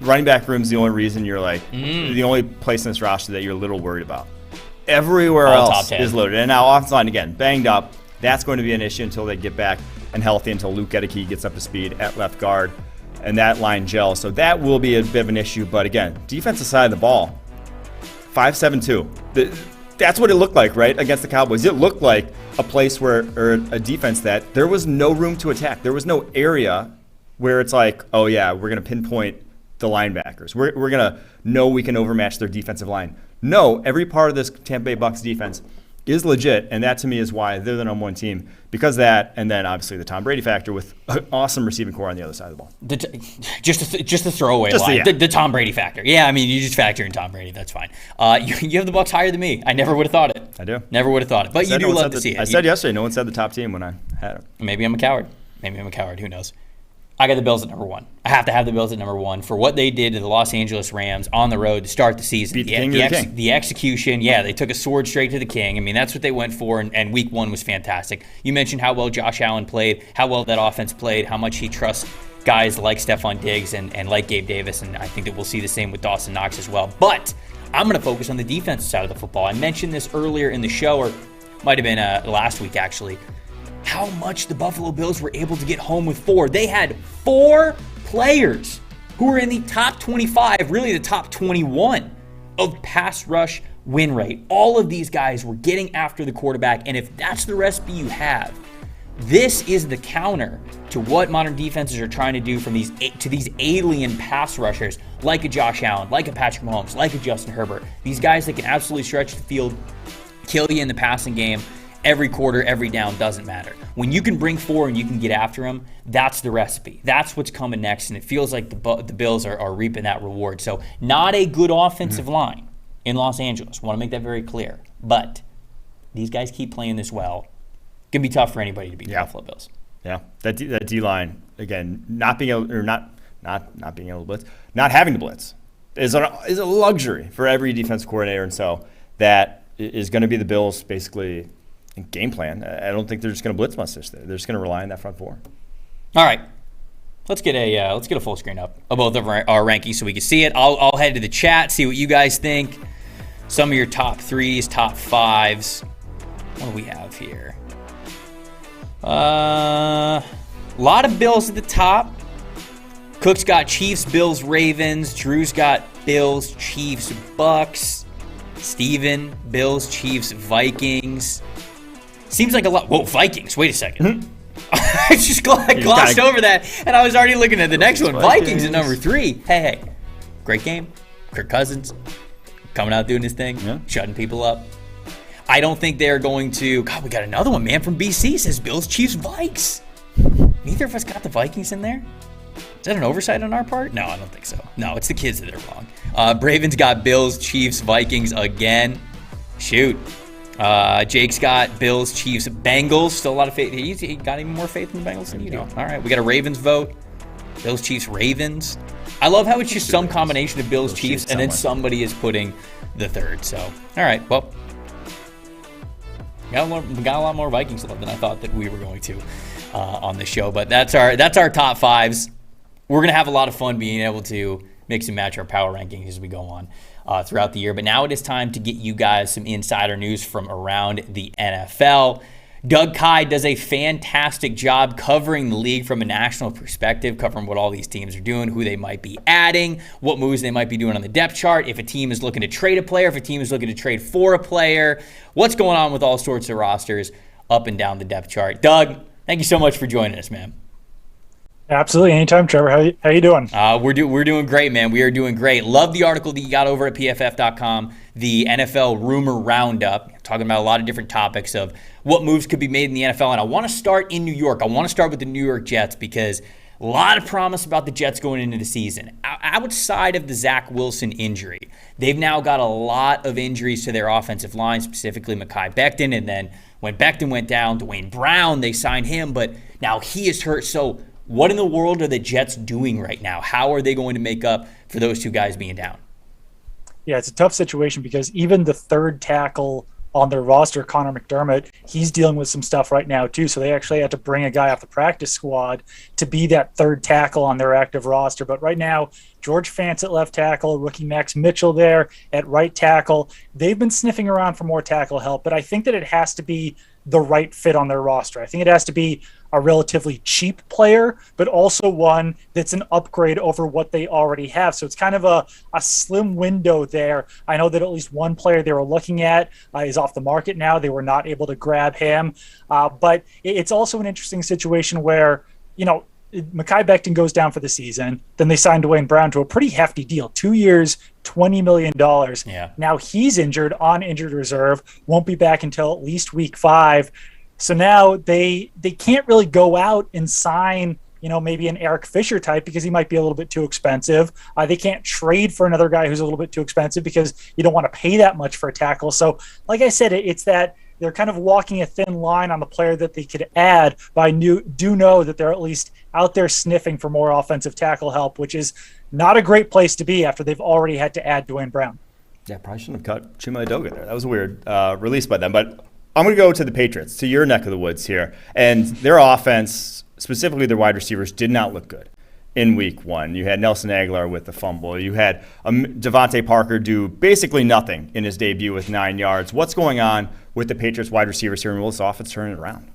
Running back room's the only reason you're like the only place in this roster that you're a little worried about. Everywhere else is loaded, and now offensive line again banged up. That's going to be an issue until they get back and healthy, until Luke Gedeke gets up to speed at left guard and that line gels. So that will be a bit of an issue. But again, defensive side of the ball, 5-7-2. That's what it looked like, right, against the Cowboys. It looked like a place or a defense that there was no room to attack. There was no area where it's like, oh, yeah, we're going to pinpoint the linebackers. We're going to know we can overmatch their defensive line. No, every part of this Tampa Bay Bucs defense is legit, and that to me is why they're the number 1 team. Because of that, and then obviously the Tom Brady factor with an awesome receiving core on the other side of the ball. Just a throwaway line. The Tom Brady factor. Yeah, I mean, you just factor in Tom Brady. That's fine. You have the Bucs higher than me. I never would have thought it. I do. Never would have thought it. But you do love to see it. I said yesterday, no one said the top team when I had it. Maybe I'm a coward. Who knows? I got the Bills at number 1. I have to have the Bills at number 1 for what they did to the Los Angeles Rams on the road to start the season. Beat the king to the king. The execution, yeah, they took a sword straight to the king. I mean, that's what they went for, and week 1 was fantastic. You mentioned how well Josh Allen played, how well that offense played, how much he trusts guys like Stephon Diggs and like Gabe Davis, and I think that we'll see the same with Dawson Knox as well. But I'm going to focus on the defensive side of the football. I mentioned this earlier in the show, or might have been last week, actually, how much the Buffalo Bills were able to get home with 4. They had 4 players who are in the top 25, really the top 21 of pass rush win rate. All of these guys were getting after the quarterback, and if that's the recipe you have, this is the counter to what modern defenses are trying to do from these alien pass rushers like a Josh Allen, like a Patrick Mahomes, like a Justin Herbert. These guys that can absolutely stretch the field, kill you in the passing game. Every quarter, every down, doesn't matter. When you can bring 4 and you can get after them, that's the recipe. That's what's coming next, and it feels like the Bills are reaping that reward. So not a good offensive line in Los Angeles. Want to make that very clear. But these guys keep playing this well. Going to be tough for anybody to beat the Buffalo Bills. Yeah, that D-line, again, not being able to blitz, not having to blitz is a luxury for every defensive coordinator, and so that is going to be the Bills' basically game plan. I don't think they're just going to blitz much this day. They're just going to rely on that front four. All right, let's get a full screen up of both of our rankings so we can see it. I'll head to the chat, see what you guys think. Some of your top 3s, top 5s. What do we have here? A lot of Bills at the top. Cook's got Chiefs, Bills, Ravens. Drew's got Bills, Chiefs, Bucks. Steven, Bills, Chiefs, Vikings. Seems like a lot. Whoa, Vikings. Wait a second. I just glossed over that, and I was already looking at the next one. Vikings at number 3. Hey. Great game. Kirk Cousins coming out doing his thing, shutting people up. I don't think they're going to. God, we got another one, man, from BC. Says Bills, Chiefs, Vikes. Neither of us got the Vikings in there. Is that an oversight on our part? No, I don't think so. No, it's the kids that are wrong. Braven's got Bills, Chiefs, Vikings again. Shoot. Jake's got Bills, Chiefs, Bengals. Still a lot of faith. He got even more faith in the Bengals than you do. All right, we got a Ravens vote. Bills, Chiefs, Ravens. I love how it's just some combination of Bills, Chiefs, and then somebody is putting the third. So, all right, well. We got a lot more Vikings love than I thought that we were going to on the show. But that's our top 5s. We're going to have a lot of fun being able to mix and match our power rankings as we go on throughout the year. But now it is time to get you guys some insider news from around the NFL. Doug Kyed does a fantastic job covering the league from a national perspective, covering what all these teams are doing, who they might be adding, what moves they might be doing on the depth chart, if a team is looking to trade a player, if a team is looking to trade for a player, what's going on with all sorts of rosters up and down the depth chart. Doug, thank you so much for joining us, man. Absolutely. Anytime, Trevor. How you doing? We're doing great, man. We are doing great. Love the article that you got over at PFF.com, the NFL Rumor Roundup, talking about a lot of different topics of what moves could be made in the NFL. And I want to start in New York. I want to start with the New York Jets because a lot of promise about the Jets going into the season. Outside of the Zach Wilson injury, they've now got a lot of injuries to their offensive line, specifically Mekhi Becton. And then when Becton went down, Dwayne Brown, they signed him, but now he is hurt. So what in the world are the Jets doing right now? How are they going to make up for those two guys being down? Yeah, it's a tough situation because even the third tackle on their roster, Connor McDermott, he's dealing with some stuff right now too. So they actually had to bring a guy off the practice squad to be that third tackle on their active roster. But right now, George Fant at left tackle, rookie Max Mitchell there at right tackle. They've been sniffing around for more tackle help, but I think that it has to be the right fit on their roster. I think it has to be a relatively cheap player, but also one that's an upgrade over what they already have. So it's kind of a slim window there. I know that at least one player they were looking at is off the market now. They were not able to grab him. But it's also an interesting situation where, Mekhi Becton goes down for the season. Then they signed Dwayne Brown to a pretty hefty deal, 2 years, $20 million. Yeah. Now he's injured on injured reserve, won't be back until at least week 5. So now they can't really go out and sign, maybe an Eric Fisher type because he might be a little bit too expensive. They can't trade for another guy who's a little bit too expensive because you don't want to pay that much for a tackle. So like I said, it's that they're kind of walking a thin line on the player that they could add, but I do know that they're at least out there sniffing for more offensive tackle help, which is not a great place to be after they've already had to add Dwayne Brown. Yeah, probably shouldn't have cut Chuma Edoga there. That was a weird release by them. But I'm going to go to the Patriots, to your neck of the woods here. And their offense, specifically their wide receivers, did not look good in week 1. You had Nelson Aguilar with the fumble. You had Devontae Parker do basically nothing in his debut with 9 yards. What's going on with the Patriots wide receivers here, and will this offense turn it around?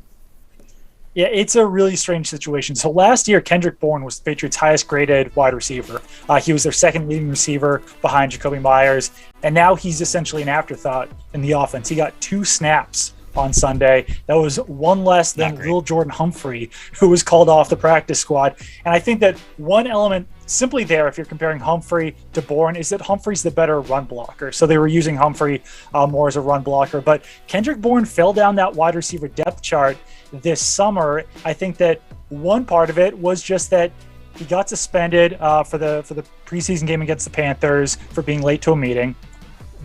Yeah, it's a really strange situation. So last year, Kendrick Bourne was the Patriots' highest graded wide receiver. He was their second leading receiver behind Jacoby Myers. And now he's essentially an afterthought in the offense. He got 2 snaps on Sunday. That was one less than Lil Jordan Humphrey, who was called off the practice squad. And I think that one element simply there, if you're comparing Humphrey to Bourne, is that Humphrey's the better run blocker. So they were using Humphrey more as a run blocker. But Kendrick Bourne fell down that wide receiver depth chart this summer. I think that one part of it was just that he got suspended for the preseason game against the Panthers for being late to a meeting.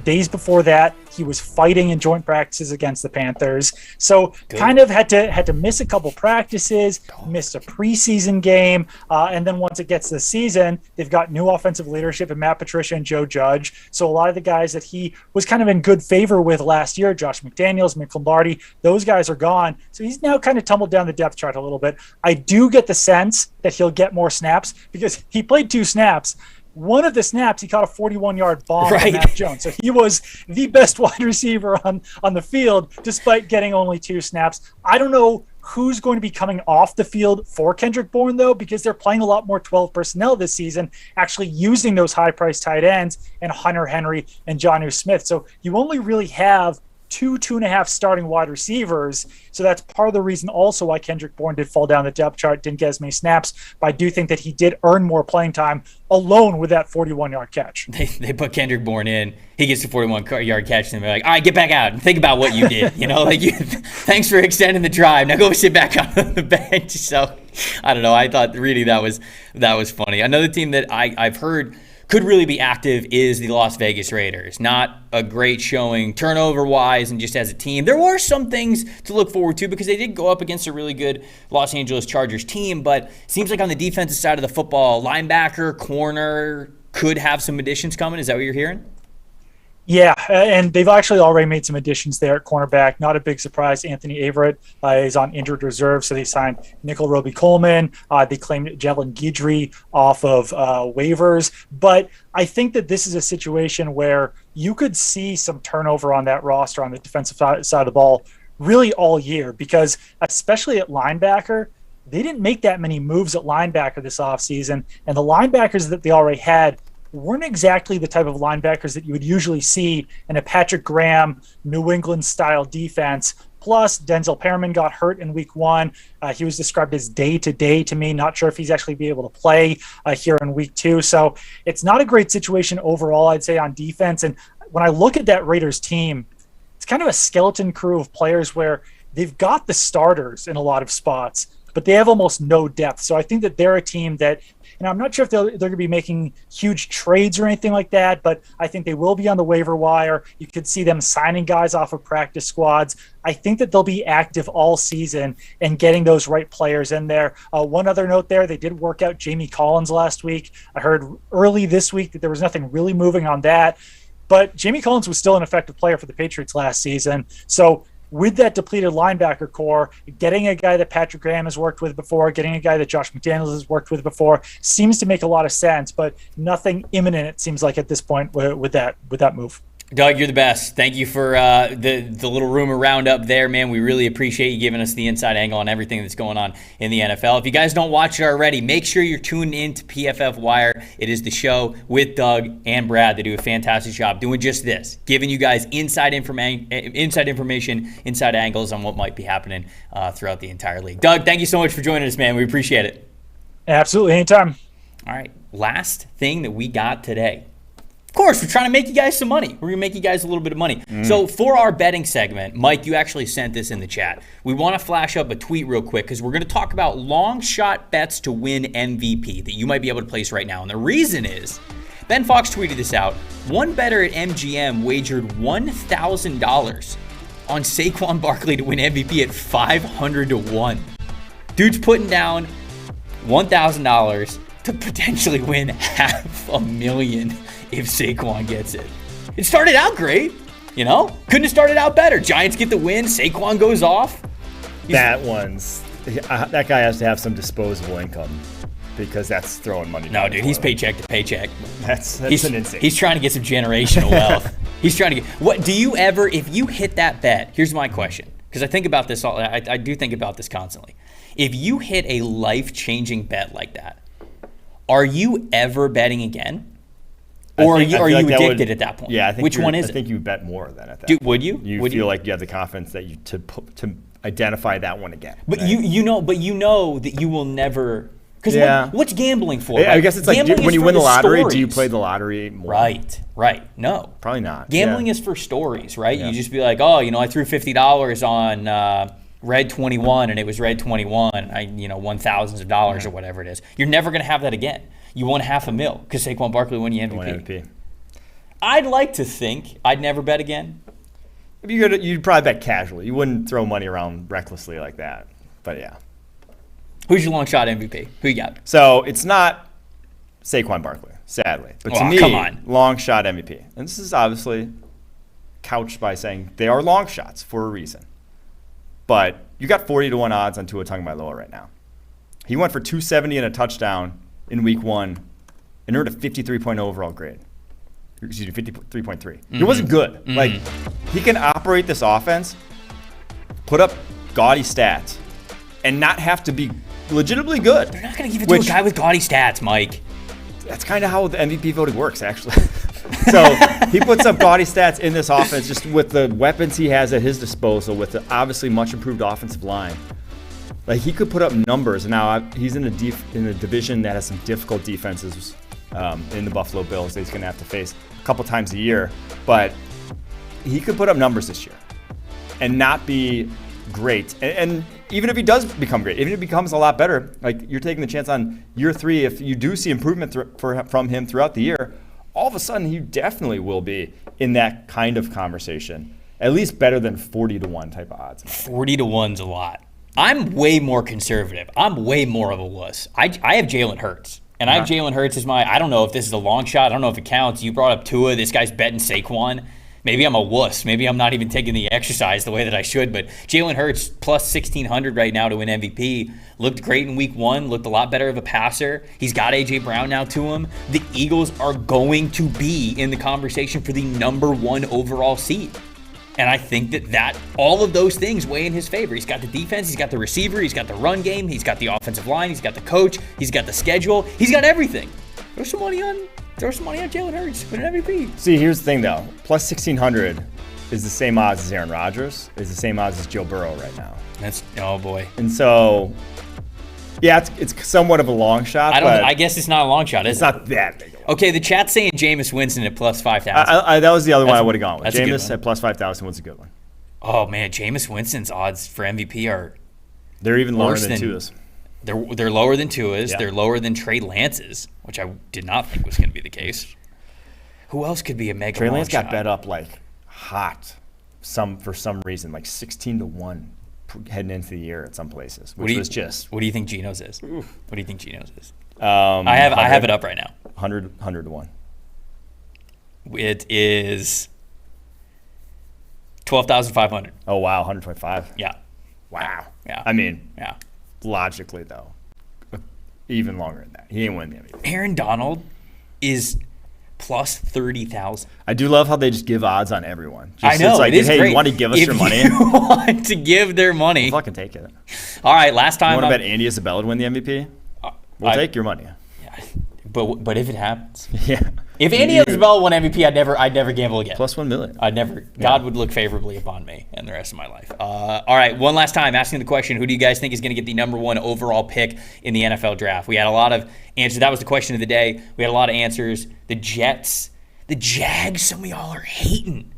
Days before that, he was fighting in joint practices against the Panthers. So kind of had to miss a couple practices, missed a preseason game. And then once it gets to the season, they've got new offensive leadership in Matt Patricia and Joe Judge. So a lot of the guys that he was kind of in good favor with last year, Josh McDaniels, Mick Lombardi, those guys are gone. So he's now kind of tumbled down the depth chart a little bit. I do get the sense that he'll get more snaps because he played 2 snaps. One of the snaps, he caught a 41-yard bomb from Matt Jones. So he was the best wide receiver on the field, despite getting only 2 snaps. I don't know who's going to be coming off the field for Kendrick Bourne, though, because they're playing a lot more 12 personnel this season, actually using those high-priced tight ends and Hunter Henry and Jonnu Smith. So you only really have 2.5 starting wide receivers. So that's part of the reason also why Kendrick Bourne did fall down the depth chart, didn't get as many snaps. But I do think that he did earn more playing time alone with that 41-yard catch. They put Kendrick Bourne in. He gets the 41-yard catch, and they're like, all right, get back out and think about what you did. Thanks for extending the drive. Now go sit back on the bench. So I don't know. I thought really that was funny. Another team that I've heard could really be active is the Las Vegas Raiders. Not a great showing turnover-wise and just as a team. There were some things to look forward to because they did go up against a really good Los Angeles Chargers team, but seems like on the defensive side of the football, linebacker, corner could have some additions coming. Is that what you're hearing? Yeah, and they've actually already made some additions there at cornerback. Not a big surprise. Anthony Averett is on injured reserve, so they signed Nickel Roby-Coleman. They claimed Jalen Guidry off of waivers. But I think that this is a situation where you could see some turnover on that roster on the defensive side of the ball really all year because especially at linebacker, they didn't make that many moves at linebacker this offseason, and the linebackers that they already had weren't exactly the type of linebackers that you would usually see in a Patrick Graham, New England-style defense. Plus, Denzel Perriman got hurt in week 1. He was described as day-to-day to me. Not sure if he's actually be able to play here in week 2. So it's not a great situation overall, I'd say, on defense. And when I look at that Raiders team, it's kind of a skeleton crew of players where they've got the starters in a lot of spots, but they have almost no depth. So I think that they're a team that, and I'm not sure if they're going to be making huge trades or anything like that, but I think they will be on the waiver wire. You could see them signing guys off of practice squads. I think that they'll be active all season and getting those right players in there. One other note there, they did work out Jamie Collins last week. I heard early this week that there was nothing really moving on that, but Jamie Collins was still an effective player for the Patriots last season. So with that depleted linebacker core, getting a guy that Patrick Graham has worked with before, getting a guy that Josh McDaniels has worked with before seems to make a lot of sense, but nothing imminent, it seems like, at this point with that move. Doug, you're the best. Thank you for the little rumor roundup there, man. We really appreciate you giving us the inside angle on everything that's going on in the NFL. If you guys don't watch it already, make sure you're tuned in to PFF Wire. It is the show with Doug and Brad. They do a fantastic job doing just this, giving you guys inside information, inside angles on what might be happening throughout the entire league. Doug, thank you so much for joining us, man. We appreciate it. Absolutely, anytime. All right, last thing that we got today. Of course, we're trying to make you guys some money. We're going to make you guys a little bit of money. So for our betting segment, Mike, you actually sent this in the chat. We want to flash up a tweet real quick because we're going to talk about long shot bets to win MVP that you might be able to place right now. And the reason is, Ben Fox tweeted this out. One bettor at MGM wagered $1,000 on Saquon Barkley to win MVP at 500 to 1. Dude's putting down $1,000 to potentially win $500,000 if Saquon gets it. It started out great, couldn't have started out better. Giants get the win, Saquon goes off. That guy has to have some disposable income because that's throwing money. No, dude, he's paycheck to paycheck. That's an insane. He's trying to get some generational wealth. He's trying to get. What do you ever? If you hit that bet, here's my question, because I think about this. I do think about this constantly. if you hit a life-changing bet like that, are you ever betting again? Or are you addicted at that point? Yeah, I think which one is I it? think you bet more than at that. Dude, would you? You feel like you have the confidence that to identify that one again. But right? you know that you will never. Because what's gambling for? Yeah, I guess it's like gambling when you win the lottery, stories. do you play the lottery more? Right. No. Probably not. Gambling is for stories, right? Yeah. You just be like, oh, I threw $50 on Red 21 and it was Red 21. I won thousands of dollars or whatever it is. You're never going to have that again. You won $500,000 because Saquon Barkley won the MVP. I'd like to think I'd never bet again. You'd probably bet casually. You wouldn't throw money around recklessly like that. But yeah. Who's your long shot MVP? Who you got? So it's not Saquon Barkley, sadly. But to me, come on. long shot MVP. And this is obviously couched by saying they are long shots for a reason. But you got 40-1 odds on Tua Tagovailoa right now. He went for 270 and a touchdown in week 1 and earned a 53.0 overall grade. Excuse me, 53.3. Mm-hmm. He wasn't good. Mm-hmm. Like, he can operate this offense, put up gaudy stats, and not have to be legitimately good. They're not going to give it to a guy with gaudy stats, Mike. That's kind of how the MVP voting works, actually. So he puts up gaudy stats in this offense just with the weapons he has at his disposal, with the obviously much improved offensive line. Like, he could put up numbers. Now, he's in a division that has some difficult defenses in the Buffalo Bills that he's going to have to face a couple times a year. But he could put up numbers this year and not be great. And even if he does become great, even if he becomes a lot better, like, you're taking the chance on year 3, if you do see improvement from him throughout the year, all of a sudden he definitely will be in that kind of conversation. At least better than 40-1 type of odds. 40-1's a lot. I'm way more conservative. I'm way more of a wuss. I have Jalen Hurts. And I have Jalen Hurts as I don't know if this is a long shot. I don't know if it counts. You brought up Tua. This guy's betting Saquon. Maybe I'm a wuss. Maybe I'm not even taking the exercise the way that I should. But Jalen Hurts plus 1,600 right now to win MVP. Looked great in week 1. Looked a lot better of a passer. He's got A.J. Brown now to him. The Eagles are going to be in the conversation for the number 1 overall seed. And I think that all of those things weigh in his favor. He's got the defense, he's got the receiver, he's got the run game, he's got the offensive line, he's got the coach, he's got the schedule, he's got everything. Throw some money on Jalen Hurts, win an MVP. See, here's the thing though. Plus 1,600 is the same odds as Aaron Rodgers, is the same odds as Joe Burrow right now. Oh boy. And so, yeah, it's somewhat of a long shot. I guess it's not a long shot, is it? It's not that big. Okay, the chat's saying Jameis Winston at plus 5,000. That was the other one I would have gone with. Jameis at plus 5,000 was a good one. Oh man, Jameis Winston's odds for MVP are they're even lower than Tua's. They're lower than Tua's. Yeah. They're lower than Trey Lance's, which I did not think was going to be the case. Who else could be a mega? Trey Lance got bet up like hot, for some reason, like 16-1 heading into the year at some places, which was just. What do you think Geno's is? What do you think Geno's is? I have it up right now. 100-1. It is 12,500. Oh wow, 125. Yeah. Wow. Yeah. I mean, yeah. Logically though, even longer than that. He ain't winning the MVP. Aaron Donald is plus 30,000. I do love how they just give odds on everyone. I know. It's like, it is hey, great. You want to give us your money? If you want to give their money, we'll fucking take it. All right, last time. You want to bet Andy Isabella to win the MVP? We'll take your money. Yeah, but if it happens, yeah. If Andy Isabella won MVP, I'd never gamble again. Plus $1 million. I'd never. God would look favorably upon me and the rest of my life. All right, one last time, asking the question: who do you guys think is going to get the number 1 overall pick in the NFL draft? We had a lot of answers. That was the question of the day. We had a lot of answers. The Jets, the Jags. Some of y'all are hating.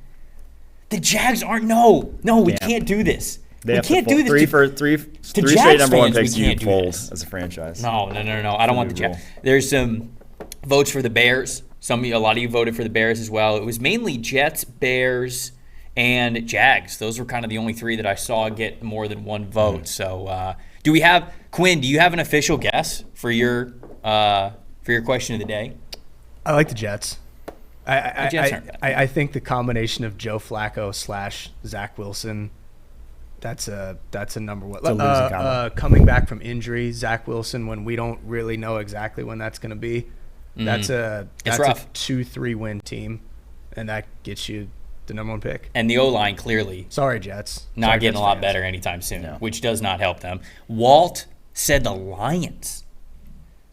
The Jags aren't. No, we can't do this. We can't do this. Three straight number 1 picks you fold as a franchise. No. I don't want the Jags. There's some votes for the Bears. A lot of you voted for the Bears as well. It was mainly Jets, Bears, and Jags. Those were kind of the only 3 that I saw get more than 1 vote. So, do you have an official guess for your question of the day? I like the Jets. The Jets aren't bad. I think the combination of Joe Flacco / Zach Wilson. That's a number 1. It's a losing combo. Coming back from injury, Zach Wilson, when we don't really know exactly when that's going to be. That's a 2-3 win team, and that gets you the number 1 pick. And the O-line clearly. Sorry, Jets. Not getting a lot better anytime soon, which does not help them. Walt said the Lions.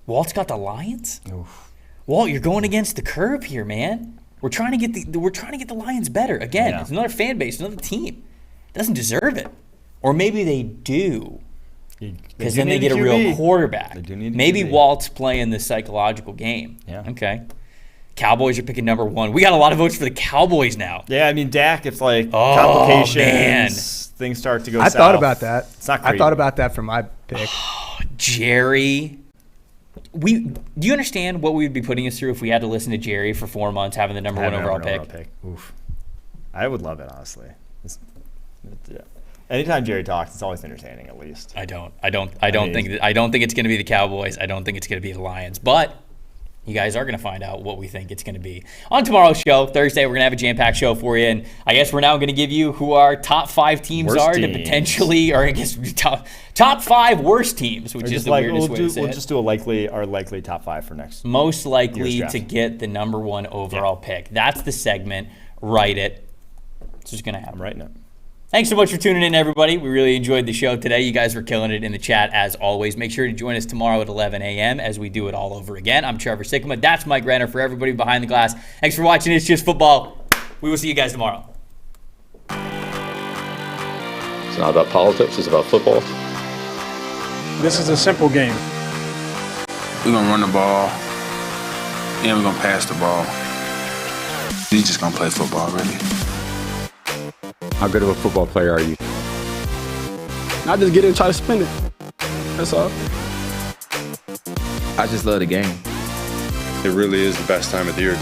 Walt's got the Lions? Oof. Walt, you're going against the curve here, man. We're trying to get the Lions better. Again, it's another fan base, another team. Doesn't deserve it. Or maybe they do. Because then they get a real quarterback. Maybe Walt's playing the psychological game. Yeah. Okay. Cowboys are picking number 1. We got a lot of votes for the Cowboys now. Yeah, I mean, Dak, if complications, things start to go south. I thought about that. It's not crazy. I thought about that for my pick. Jerry. Do you understand what we would be putting us through if we had to listen to Jerry for 4 months having the number 1 overall pick? Oof. I would love it, honestly. Anytime Jerry talks, it's always entertaining. At least I don't think it's going to be the Cowboys. I don't think it's going to be the Lions. But you guys are going to find out what we think it's going to be on tomorrow's show. Thursday, we're going to have a jam-packed show for you, and I guess we're now going to give you who our top 5 teams worst are teams. to potentially, or I guess top 5 worst teams, which is the weirdest way to say it. We'll just do our likely top 5 for next. Most likely to get the number 1 overall pick. That's the segment. Write it. It's just going to happen. I'm writing it. Thanks so much for tuning in, everybody. We really enjoyed the show today. You guys were killing it in the chat, as always. Make sure to join us tomorrow at 11 a.m. as we do it all over again. I'm Trevor Sikkema. That's Mike Renner. For everybody behind the glass, thanks for watching It's Just Football. We will see you guys tomorrow. It's not about politics. It's about football. This is a simple game. We're going to run the ball, and we're going to pass the ball. He's just going to play football, really. How good of a football player are you? Not just get in and try to spin it. That's all. I just love the game. It really is the best time of the year.